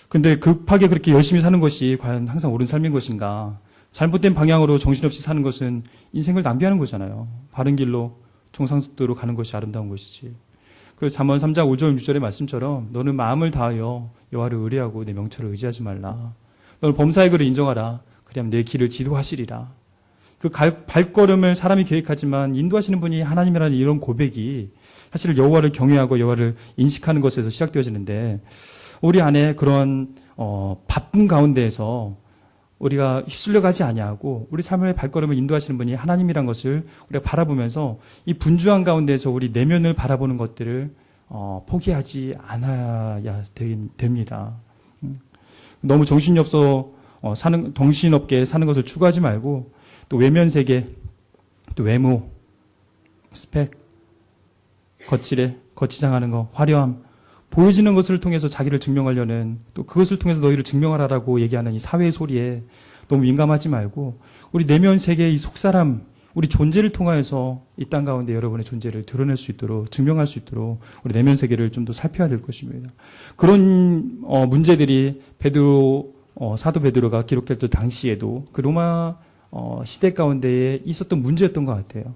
근데 급하게 그렇게 열심히 사는 것이 과연 항상 옳은 삶인 것인가? 잘못된 방향으로 정신없이 사는 것은 인생을 낭비하는 거잖아요. 바른 길로 정상속도로 가는 것이 아름다운 것이지. 그래서 잠언 3장 5절 6절의 말씀처럼 너는 마음을 다하여 여호와를 의뢰하고 내 명철을 의지하지 말라. 너는 범사의 그를 인정하라. 그리하면 내 길을 지도하시리라. 그 발걸음을 사람이 계획하지만 인도하시는 분이 하나님이라는 이런 고백이 사실 여호와를 경외하고 여호와를 인식하는 것에서 시작되어지는데, 우리 안에 그런 바쁜 가운데에서 우리가 휩쓸려가지 아니하고 우리 삶의 발걸음을 인도하시는 분이 하나님이란 것을 우리가 바라보면서 이 분주한 가운데에서 우리 내면을 바라보는 것들을 포기하지 않아야 됩니다. 너무 정신없게 사는 것을 추구하지 말고, 또 외면 세계, 또 외모, 스펙, 거치장하는 거, 화려함, 보여지는 것을 통해서 자기를 증명하려는, 또 그것을 통해서 너희를 증명하라라고 얘기하는 이 사회의 소리에 너무 민감하지 말고, 우리 내면 세계의 이 속사람, 우리 존재를 통하여서 이 땅 가운데 여러분의 존재를 드러낼 수 있도록, 증명할 수 있도록 우리 내면 세계를 좀 더 살펴야 될 것입니다. 그런 문제들이 사도 베드로가 기록했던 당시에도 그 로마 시대 가운데에 있었던 문제였던 것 같아요.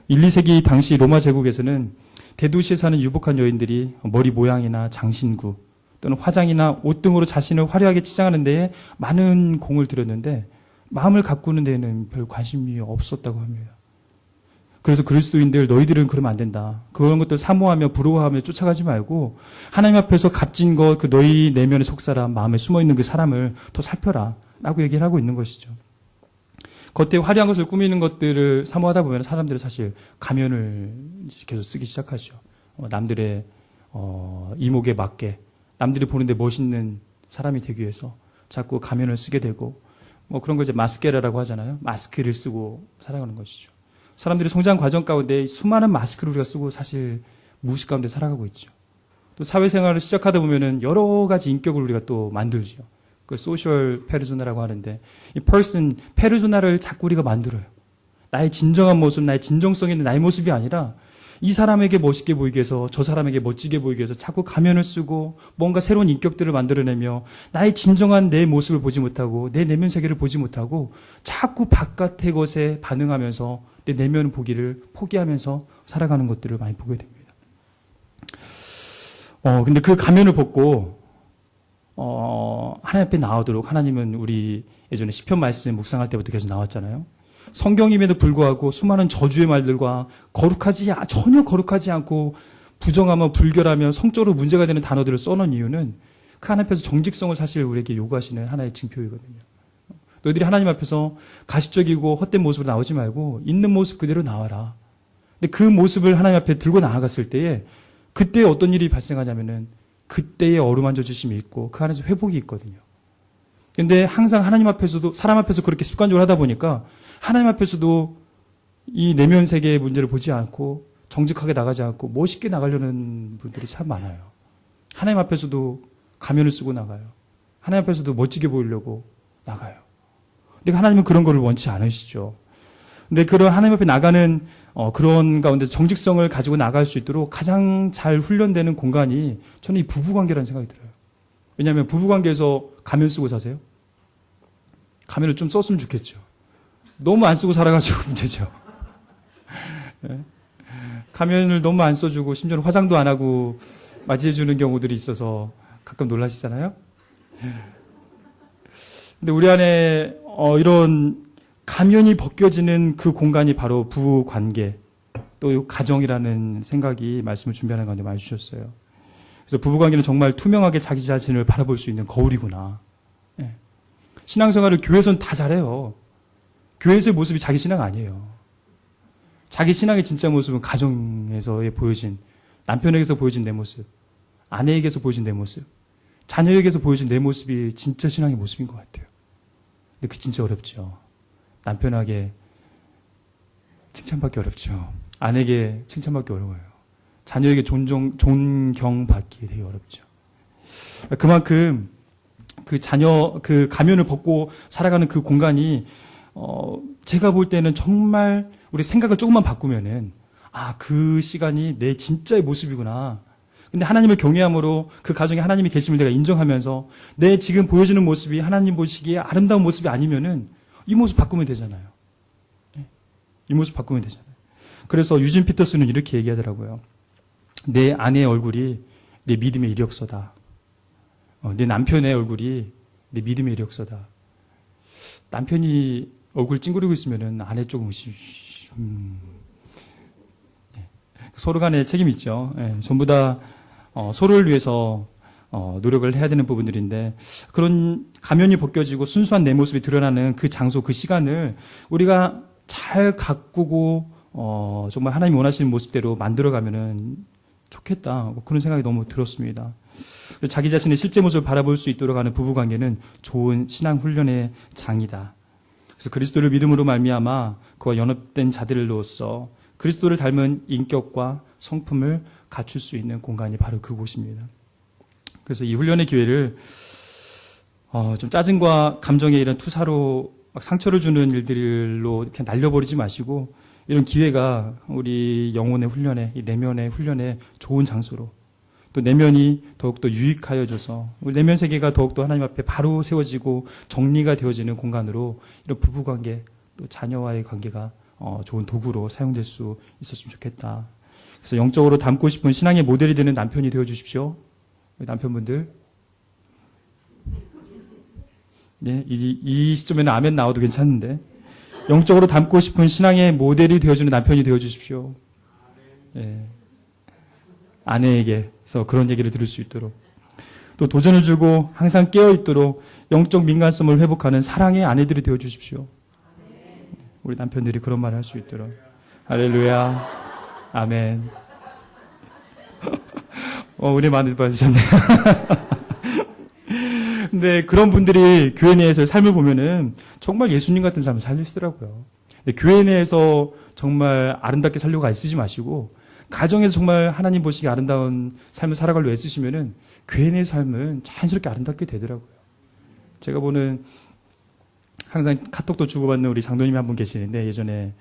1, 2세기 당시 로마 제국에서는 대도시에 사는 유복한 여인들이 머리 모양이나 장신구 또는 화장이나 옷 등으로 자신을 화려하게 치장하는 데에 많은 공을 들였는데 마음을 가꾸는 데에는 별 관심이 없었다고 합니다. 그래서 그리스도인들, 너희들은 그러면 안 된다. 그런 것들 사모하며 부러워하며 쫓아가지 말고 하나님 앞에서 값진 것, 그 너희 내면의 속사람, 마음에 숨어있는 그 사람을 더 살펴라 라고 얘기를 하고 있는 것이죠. 겉에 화려한 것을 꾸미는 것들을 사모하다 보면 사람들은 사실 가면을 계속 쓰기 시작하죠. 남들의 이목에 맞게, 남들이 보는데 멋있는 사람이 되기 위해서 자꾸 가면을 쓰게 되고, 그런 걸 이제 마스케라라고 하잖아요. 마스크를 쓰고 살아가는 것이죠. 사람들이 성장 과정 가운데 수많은 마스크를 우리가 쓰고 사실 무의식 가운데 살아가고 있죠. 또 사회생활을 시작하다 보면은 여러 가지 인격을 우리가 또 만들죠. 그 소셜 페르소나라고 하는데, 이 페르소나를 자꾸 우리가 만들어요. 나의 진정한 모습, 나의 진정성 있는 나의 모습이 아니라 이 사람에게 멋있게 보이기 위해서, 저 사람에게 멋지게 보이기 위해서 자꾸 가면을 쓰고 뭔가 새로운 인격들을 만들어내며 나의 진정한 내 모습을 보지 못하고 내 내면 세계를 보지 못하고 자꾸 바깥의 것에 반응하면서 내 내면 보기를 포기하면서 살아가는 것들을 많이 보게 됩니다. 근데 그 가면을 벗고 하나님 앞에 나오도록, 하나님은 우리 예전에 시편 말씀 묵상할 때부터 계속 나왔잖아요. 성경임에도 불구하고 수많은 저주의 말들과 전혀 거룩하지 않고 부정하며 불결하며 성적으로 문제가 되는 단어들을 써놓은 이유는 그 하나님 앞에서 정직성을 사실 우리에게 요구하시는 하나의 징표이거든요. 너희들이 하나님 앞에서 가식적이고 헛된 모습으로 나오지 말고 있는 모습 그대로 나와라. 근데 그 모습을 하나님 앞에 들고 나아갔을 때에 그때 어떤 일이 발생하냐면은 그때의 어루만져 주심이 있고 그 안에서 회복이 있거든요. 근데 항상 하나님 앞에서도, 사람 앞에서 그렇게 습관적으로 하다 보니까 하나님 앞에서도 이 내면 세계의 문제를 보지 않고 정직하게 나가지 않고 멋있게 나가려는 분들이 참 많아요. 하나님 앞에서도 가면을 쓰고 나가요. 하나님 앞에서도 멋지게 보이려고 나가요. 근데 하나님은 그런 거를 원치 않으시죠. 근데 그런 하나님 앞에 나가는 그런 가운데서 정직성을 가지고 나갈 수 있도록 가장 잘 훈련되는 공간이 저는 이 부부관계라는 생각이 들어요. 왜냐하면 부부관계에서 가면 쓰고 사세요? 가면을 좀 썼으면 좋겠죠. 너무 안 쓰고 살아가지고 문제죠. 네. 가면을 너무 안 써주고 심지어는 화장도 안 하고 맞이해주는 경우들이 있어서 가끔 놀라시잖아요. 근데 우리 안에 이런 가면이 벗겨지는 그 공간이 바로 부부 관계, 또 가정이라는 생각이 말씀을 준비하는 가운데 많이 주셨어요. 그래서 부부 관계는 정말 투명하게 자기 자신을 바라볼 수 있는 거울이구나. 예. 신앙생활을 교회에서는 다 잘해요. 교회에서의 모습이 자기 신앙 아니에요. 자기 신앙의 진짜 모습은 가정에서의 보여진, 남편에게서 보여진 내 모습, 아내에게서 보여진 내 모습, 자녀에게서 보여진 내 모습이 진짜 신앙의 모습인 것 같아요. 근데 그 진짜 어렵죠. 남편에게 칭찬받기 어렵죠. 아내에게 칭찬받기 어려워요. 자녀에게 존경받기 되게 어렵죠. 그만큼 그 가면을 벗고 살아가는 그 공간이, 제가 볼 때는 정말 우리 생각을 조금만 바꾸면은, 그 시간이 내 진짜의 모습이구나. 근데 하나님을 경외함으로 그 가정에 하나님이 계심을 내가 인정하면서 내 지금 보여지는 모습이 하나님 보시기에 아름다운 모습이 아니면은 이 모습 바꾸면 되잖아요. 이 모습 바꾸면 되잖아요. 그래서 유진 피터스는 이렇게 얘기하더라고요. 내 아내의 얼굴이 내 믿음의 이력서다. 내 남편의 얼굴이 내 믿음의 이력서다. 남편이 얼굴 찡그리고 있으면은 아내 조금 서로 간에 책임이 있죠. 전부 다 서로를 위해서 노력을 해야 되는 부분들인데, 그런 가면이 벗겨지고 순수한 내 모습이 드러나는 그 장소, 그 시간을 우리가 잘 가꾸고 정말 하나님이 원하시는 모습대로 만들어가면은 좋겠다. 그런 생각이 너무 들었습니다. 자기 자신의 실제 모습을 바라볼 수 있도록 하는 부부관계는 좋은 신앙 훈련의 장이다. 그래서 그리스도를 믿음으로 말미암아 그와 연합된 자들로서 그리스도를 닮은 인격과 성품을 갖출 수 있는 공간이 바로 그곳입니다. 그래서 이 훈련의 기회를 좀 짜증과 감정의 이런 투사로 막 상처를 주는 일들로 이렇게 날려버리지 마시고, 이런 기회가 우리 영혼의 훈련에, 이 내면의 훈련에 좋은 장소로, 또 내면이 더욱더 유익하여져서 우리 내면 세계가 더욱더 하나님 앞에 바로 세워지고 정리가 되어지는 공간으로, 이런 부부관계, 또 자녀와의 관계가 좋은 도구로 사용될 수 있었으면 좋겠다. 그래서 영적으로 닮고 싶은 신앙의 모델이 되는 남편이 되어주십시오. 남편분들. 네, 이 시점에는 아멘 나와도 괜찮은데, 영적으로 닮고 싶은 신앙의 모델이 되어주는 남편이 되어주십시오. 네. 아내에게서 그런 얘기를 들을 수 있도록, 또 도전을 주고 항상 깨어있도록 영적 민감성을 회복하는 사랑의 아내들이 되어주십시오. 우리 남편들이 그런 말을 할 수 있도록. 할렐루야. 아멘. 은혜 많이 받으셨네요. 근데 그런 분들이 교회 내에서의 삶을 보면은 정말 예수님 같은 삶을 살리시더라고요. 근데 교회 내에서 정말 아름답게 살려고 애쓰지 마시고, 가정에서 정말 하나님 보시기에 아름다운 삶을 살아가려고 애쓰시면은 교회 내의 삶은 자연스럽게 아름답게 되더라고요. 제가 보는, 항상 카톡도 주고받는 우리 장로님이 한 분 계시는데, 예전에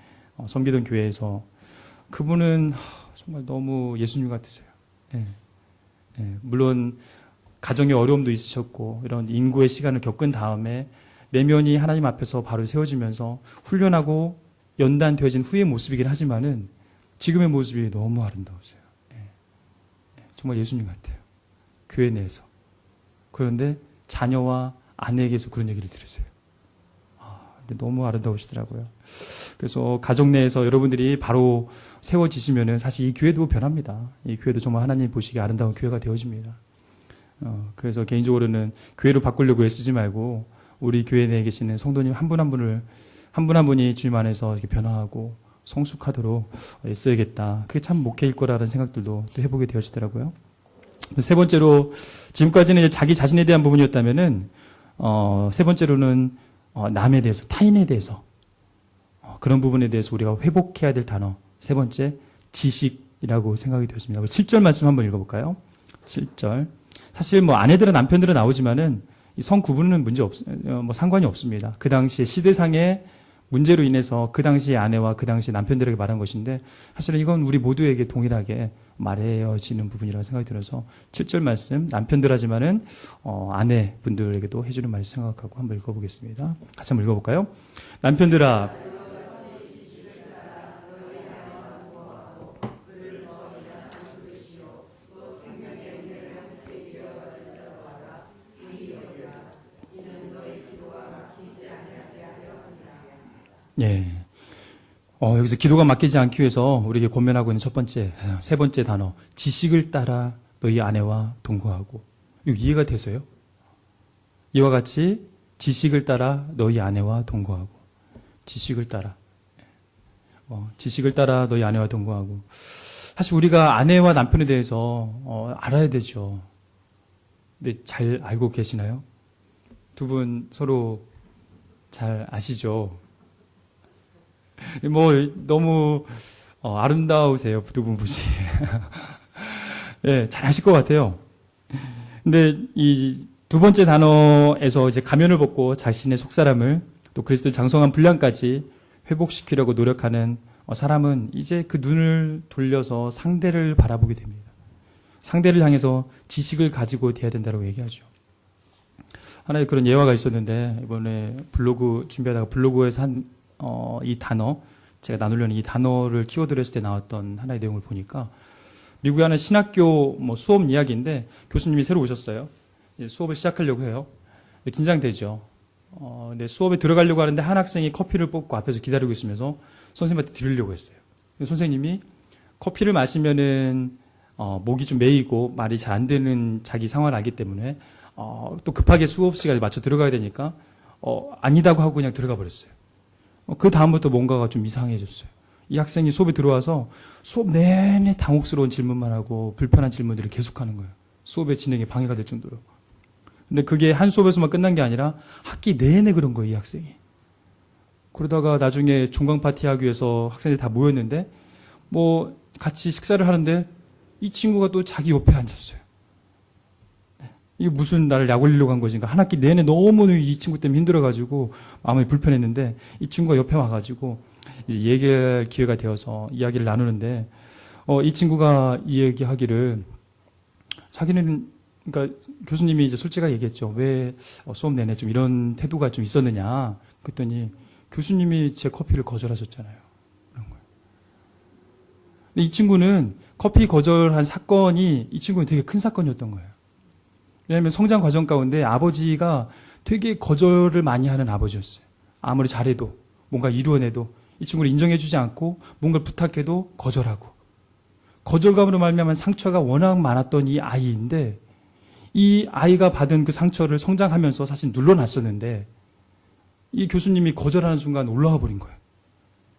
섬기던 교회에서, 그분은 정말 너무 예수님 같으세요. 물론 가정의 어려움도 있으셨고 이런 인고의 시간을 겪은 다음에 내면이 하나님 앞에서 바로 세워지면서 훈련하고 연단되어진 후의 모습이긴 하지만은 지금의 모습이 너무 아름다우세요. 정말 예수님 같아요. 교회 내에서. 그런데 자녀와 아내에게서 그런 얘기를 들으세요. 근데 너무 아름다우시더라고요. 그래서 가정 내에서 여러분들이 바로 세워지시면은 사실 이 교회도 변합니다. 이 교회도 정말 하나님 보시기에 아름다운 교회가 되어집니다. 그래서 개인적으로는 교회로 바꾸려고 애쓰지 말고 우리 교회 내에 계시는 성도님 한 분 한 분이 주님 안에서 이렇게 변화하고 성숙하도록 애써야겠다. 그게 참 목회일 거라는 생각들도 또 해보게 되어지더라고요. 세 번째로, 지금까지는 이제 자기 자신에 대한 부분이었다면은 세 번째로는 남에 대해서, 타인에 대해서, 그런 부분에 대해서 우리가 회복해야 될 단어, 세 번째, 지식이라고 생각이 되었습니다. 7절 말씀 한번 읽어볼까요? 7절. 사실 아내들은 남편들은 나오지만은 이 성 구분은 상관이 없습니다. 그 당시에 시대상의 문제로 인해서 그 당시의 아내와 그 당시의 남편들에게 말한 것인데, 사실은 이건 우리 모두에게 동일하게 말해지는 부분이라고 생각이 들어서 7절 말씀, 남편들 하지만은 아내분들에게도 해주는 말씀 생각하고 한번 읽어보겠습니다. 같이 한번 읽어볼까요? 남편들아, 예. 여기서 기도가 막히지 않기 위해서 우리에게 권면하고 있는 세 번째 단어. 지식을 따라 너희 아내와 동거하고. 이거 이해가 되세요? 이와 같이 지식을 따라 너희 아내와 동거하고. 지식을 따라. 지식을 따라 너희 아내와 동거하고. 사실 우리가 아내와 남편에 대해서 알아야 되죠. 근데 잘 알고 계시나요? 두 분 서로 잘 아시죠? 너무 아름다우세요, 두 분 보시. 예, 잘 아실 것 같아요. 근데 이 두 번째 단어에서 이제 가면을 벗고 자신의 속사람을 또 그리스도의 장성한 분량까지 회복시키려고 노력하는 사람은 이제 그 눈을 돌려서 상대를 바라보게 됩니다. 상대를 향해서 지식을 가지고 대해야 된다고 얘기하죠. 하나의 그런 예화가 있었는데 이번에 블로그 준비하다가 블로그에서 한 이 단어 제가 나누려는 이 단어를 키워드로 했을 때 나왔던 하나의 내용을 보니까 미국의 하나 신학교 수업 이야기인데 교수님이 새로 오셨어요. 이제 수업을 시작하려고 해요. 긴장되죠. 근데 수업에 들어가려고 하는데 한 학생이 커피를 뽑고 앞에서 기다리고 있으면서 선생님한테 드리려고 했어요. 선생님이 커피를 마시면은 목이 좀 메이고 말이 잘 안 되는 자기 상황을 알기 때문에 또 급하게 수업 시간에 맞춰 들어가야 되니까 아니다고 하고 그냥 들어가 버렸어요. 그 다음부터 뭔가가 좀 이상해졌어요. 이 학생이 수업에 들어와서 수업 내내 당혹스러운 질문만 하고 불편한 질문들을 계속하는 거예요. 수업의 진행에 방해가 될 정도로. 근데 그게 한 수업에서만 끝난 게 아니라 학기 내내 그런 거예요, 이 학생이. 그러다가 나중에 종강 파티 하기 위해서 학생들이 다 모였는데 같이 식사를 하는데 이 친구가 또 자기 옆에 앉았어요. 이게 무슨 나를 약 올리려고 한 것인가. 한 학기 내내 너무 이 친구 때문에 힘들어가지고 마음이 불편했는데 이 친구가 옆에 와가지고 이제 얘기할 기회가 되어서 이야기를 나누는데 이 친구가 이 얘기하기를 자기는 그러니까 교수님이 이제 솔직하게 얘기했죠. 왜 수업 내내 좀 이런 태도가 좀 있었느냐. 그랬더니 교수님이 제 커피를 거절하셨잖아요. 그런 거예요. 근데 이 친구는 커피 거절한 사건이 이 친구는 되게 큰 사건이었던 거예요. 왜냐하면 성장 과정 가운데 아버지가 되게 거절을 많이 하는 아버지였어요. 아무리 잘해도 뭔가 이루어내도 이 친구를 인정해주지 않고 뭔가를 부탁해도 거절하고 거절감으로 말미암은 상처가 워낙 많았던 이 아이인데 이 아이가 받은 그 상처를 성장하면서 사실 눌러놨었는데 이 교수님이 거절하는 순간 올라와 버린 거예요.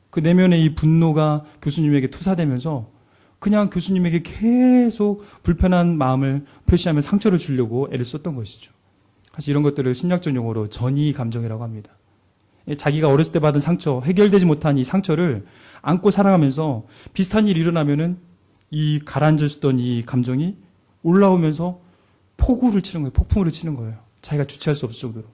그 내면의 이 분노가 교수님에게 투사되면서 그냥 교수님에게 계속 불편한 마음을 표시하며 상처를 주려고 애를 썼던 것이죠. 사실 이런 것들을 심리학적 용어로 전이 감정이라고 합니다. 자기가 어렸을 때 받은 상처, 해결되지 못한 이 상처를 안고 살아가면서 비슷한 일이 일어나면은 이 가라앉았던 이 감정이 올라오면서 폭우를 치는 거예요. 폭풍우를 치는 거예요. 자기가 주체할 수 없을 정도로.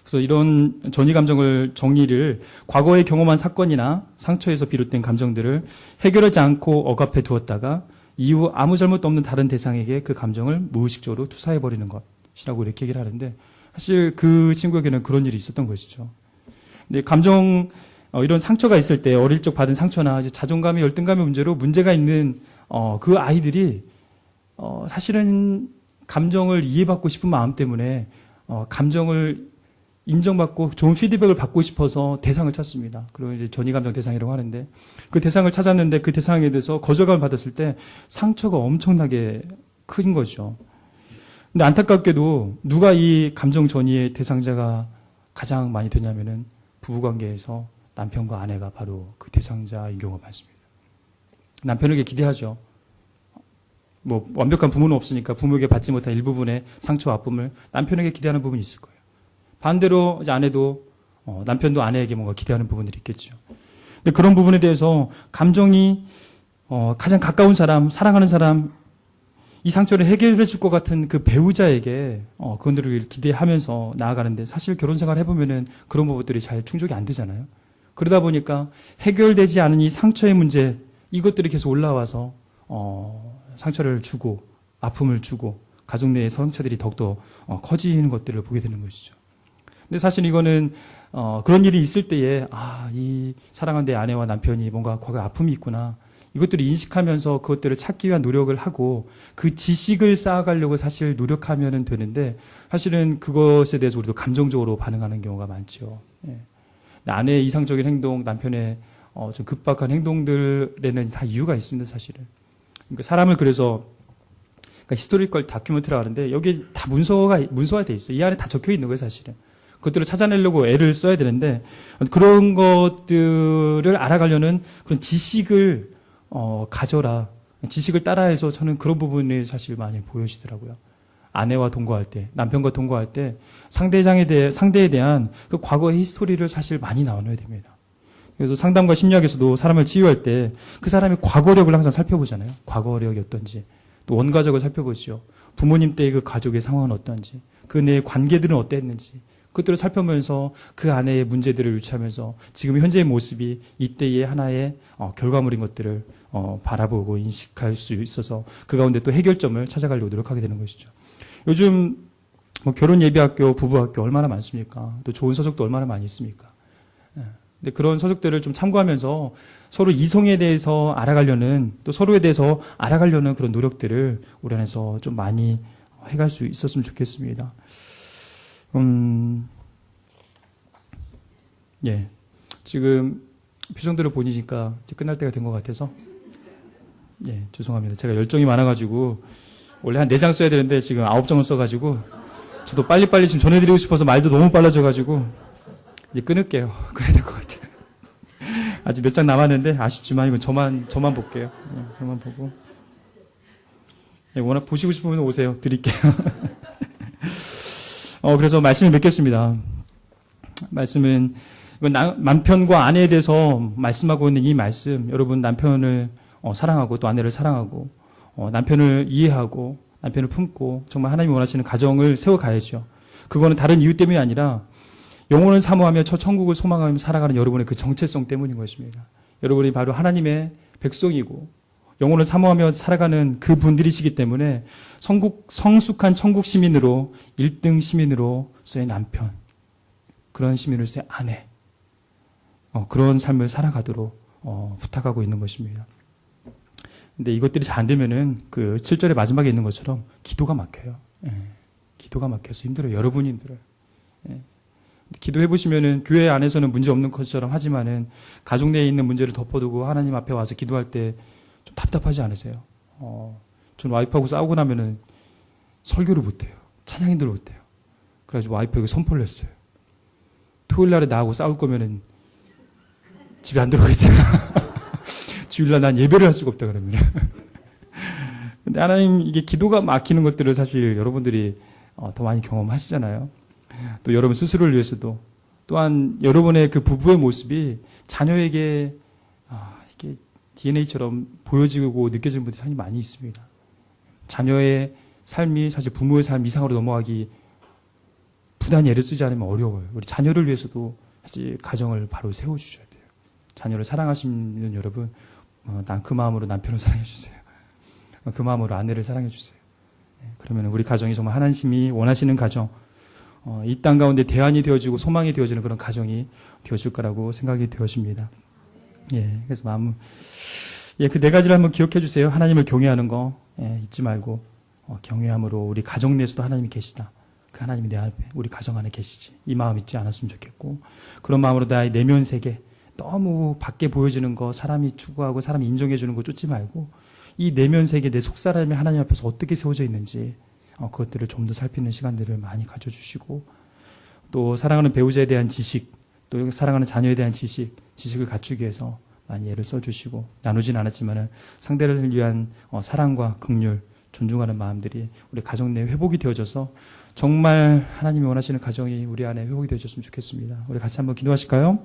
그래서 이런 전이 감정을 정리를 과거에 경험한 사건이나 상처에서 비롯된 감정들을 해결하지 않고 억압해 두었다가 이후 아무 잘못도 없는 다른 대상에게 그 감정을 무의식적으로 투사해버리는 것이라고 이렇게 얘기를 하는데 사실 그 친구에게는 그런 일이 있었던 것이죠. 근데 이런 상처가 있을 때 어릴 적 받은 상처나 이제 자존감의 열등감의 문제로 문제가 있는 그 아이들이 사실은 감정을 이해받고 싶은 마음 때문에 감정을 인정받고 좋은 피드백을 받고 싶어서 대상을 찾습니다. 그리고 이제 전이감정 대상이라고 하는데 그 대상을 찾았는데 그 대상에 대해서 거절감을 받았을 때 상처가 엄청나게 큰 거죠. 근데 안타깝게도 누가 이 감정 전이의 대상자가 가장 많이 되냐면은 부부관계에서 남편과 아내가 바로 그 대상자인 경우가 많습니다. 남편에게 기대하죠. 완벽한 부모는 없으니까 부모에게 받지 못한 일부분의 상처와 아픔을 남편에게 기대하는 부분이 있을 거예요. 반대로 이제 아내도 남편도 아내에게 뭔가 기대하는 부분들이 있겠죠. 근데 그런 부분에 대해서 감정이 가장 가까운 사람, 사랑하는 사람, 이 상처를 해결해 줄 것 같은 그 배우자에게 그분들을 기대하면서 나아가는데 사실 결혼 생활 해보면은 그런 부분들이 잘 충족이 안 되잖아요. 그러다 보니까 해결되지 않은 이 상처의 문제, 이것들이 계속 올라와서 상처를 주고 아픔을 주고 가족 내의 상처들이 더욱더 커지는 것들을 보게 되는 것이죠. 근데 사실 이거는 그런 일이 있을 때에 이 사랑하는 내 아내와 남편이 뭔가 과거에 아픔이 있구나. 이것들을 인식하면서 그것들을 찾기 위한 노력을 하고 그 지식을 쌓아가려고 사실 노력하면 되는데 사실은 그것에 대해서 우리도 감정적으로 반응하는 경우가 많죠. 예. 아내의 이상적인 행동, 남편의 좀 급박한 행동들에는 다 이유가 있습니다, 사실은. 그러니까 사람을 그래서 그러니까 히스토리컬 다큐멘터리라고 하는데 여기 다 문서화돼 있어요. 이 안에 다 적혀 있는 거예요, 사실은. 그것들을 찾아내려고 애를 써야 되는데 그런 것들을 알아가려는 그런 지식을 가져라. 지식을 따라해서 저는 그런 부분이 사실 많이 보여지더라고요. 아내와 동거할 때, 남편과 동거할 때 상대에 대한 그 과거의 히스토리를 사실 많이 나눠야 됩니다. 그래서 상담과 심리학에서도 사람을 치유할 때 그 사람의 과거력을 항상 살펴보잖아요. 과거력이 어떤지. 또 원가족을 살펴보죠. 부모님 때의 그 가족의 상황은 어떤지. 그 내의 관계들은 어땠는지. 그것들을 살펴보면서 그 안에의 문제들을 유추하면서 지금 현재의 모습이 이때의 하나의 결과물인 것들을 바라보고 인식할 수 있어서 그 가운데 또 해결점을 찾아가려고 노력하게 되는 것이죠. 요즘 뭐 결혼 예비학교, 부부학교 얼마나 많습니까? 또 좋은 서적도 얼마나 많이 있습니까? 근데 그런 서적들을 좀 참고하면서 서로 이성에 대해서 알아가려는 또 서로에 대해서 알아가려는 그런 노력들을 우리 안에서 좀 많이 해갈 수 있었으면 좋겠습니다. 예. 지금 표정들을 보니까 이제 끝날 때가 된 것 같아서 예, 죄송합니다. 제가 열정이 많아가지고 원래 한 4장 써야 되는데 지금 9장을 써가지고 저도 빨리빨리 지금 전해드리고 싶어서 말도 너무 빨라져가지고 이제 끊을게요. 그래야 될 것 같아요. 아직 몇 장 남았는데 아쉽지만 이건 저만 볼게요. 예, 저만 보고. 예, 워낙 보시고 싶으면 오세요. 드릴게요. 그래서 말씀을 맺겠습니다. 말씀은 이건 남편과 아내에 대해서 말씀하고 있는 이 말씀, 여러분 남편을 사랑하고 또 아내를 사랑하고 남편을 이해하고 남편을 품고 정말 하나님이 원하시는 가정을 세워가야죠. 그거는 다른 이유 때문이 아니라 영혼을 사모하며 저 천국을 소망하며 살아가는 여러분의 그 정체성 때문인 것입니다. 여러분이 바로 하나님의 백성이고 영혼을 사모하며 살아가는 그 분들이시기 때문에 성숙한 천국 시민으로 1등 시민으로서의 남편, 그런 시민으로서의 아내, 그런 삶을 살아가도록 부탁하고 있는 것입니다. 근데 이것들이 잘 안 되면은 그 7절의 마지막에 있는 것처럼 기도가 막혀요. 예, 기도가 막혀서 힘들어요. 여러분이 힘들어요. 예. 기도해 보시면은 교회 안에서는 문제 없는 것처럼 하지만은 가족 내에 있는 문제를 덮어두고 하나님 앞에 와서 기도할 때 좀 답답하지 않으세요? 전 와이프하고 싸우고 나면은 설교를 못해요. 찬양인들을 못해요. 그래가지고 와이프에게 선포를 했어요. 토요일 날에 나하고 싸울 거면은 집에 안 들어가겠잖아. 주일날 난 예배를 할 수가 없다 그러면. 근데 하나님 이게 기도가 막히는 것들을 사실 여러분들이 더 많이 경험하시잖아요. 또 여러분 스스로를 위해서도 또한 여러분의 그 부부의 모습이 자녀에게 이게 DNA처럼 보여지고 느껴지는 분들이 상당히 많이 있습니다. 자녀의 삶이 사실 부모의 삶 이상으로 넘어가기 부단히 애를 쓰지 않으면 어려워요. 우리 자녀를 위해서도 사실 가정을 바로 세워주셔야 돼요. 자녀를 사랑하시는 여러분, 난 그 마음으로 남편을 사랑해 주세요. 그 마음으로 아내를 사랑해 주세요. 그러면 우리 가정이 정말 하나님이 원하시는 가정, 이 땅 가운데 대안이 되어지고 소망이 되어지는 그런 가정이 되어질 거라고 생각이 되어집니다. 예, 그래서 그 4가지를 한번 기억해 주세요. 하나님을 경외하는 거 잊지 말고 경외함으로 우리 가정 내에서도 하나님이 계시다. 그 하나님이 내 앞에 우리 가정 안에 계시지. 이 마음 잊지 않았으면 좋겠고 그런 마음으로 나의 내면 세계 너무 밖에 보여지는 거 사람이 추구하고 사람이 인정해 주는 거 쫓지 말고 이 내면 세계 내 속사람이 하나님 앞에서 어떻게 세워져 있는지 그것들을 좀 더 살피는 시간들을 많이 가져주시고 또 사랑하는 배우자에 대한 지식 또 사랑하는 자녀에 대한 지식을 갖추기 위해서 많이 애를 써주시고 나누진 않았지만 상대를 위한 사랑과 긍휼 존중하는 마음들이 우리 가정 내에 회복이 되어져서 정말 하나님이 원하시는 가정이 우리 안에 회복이 되어졌으면 좋겠습니다. 우리 같이 한번 기도하실까요?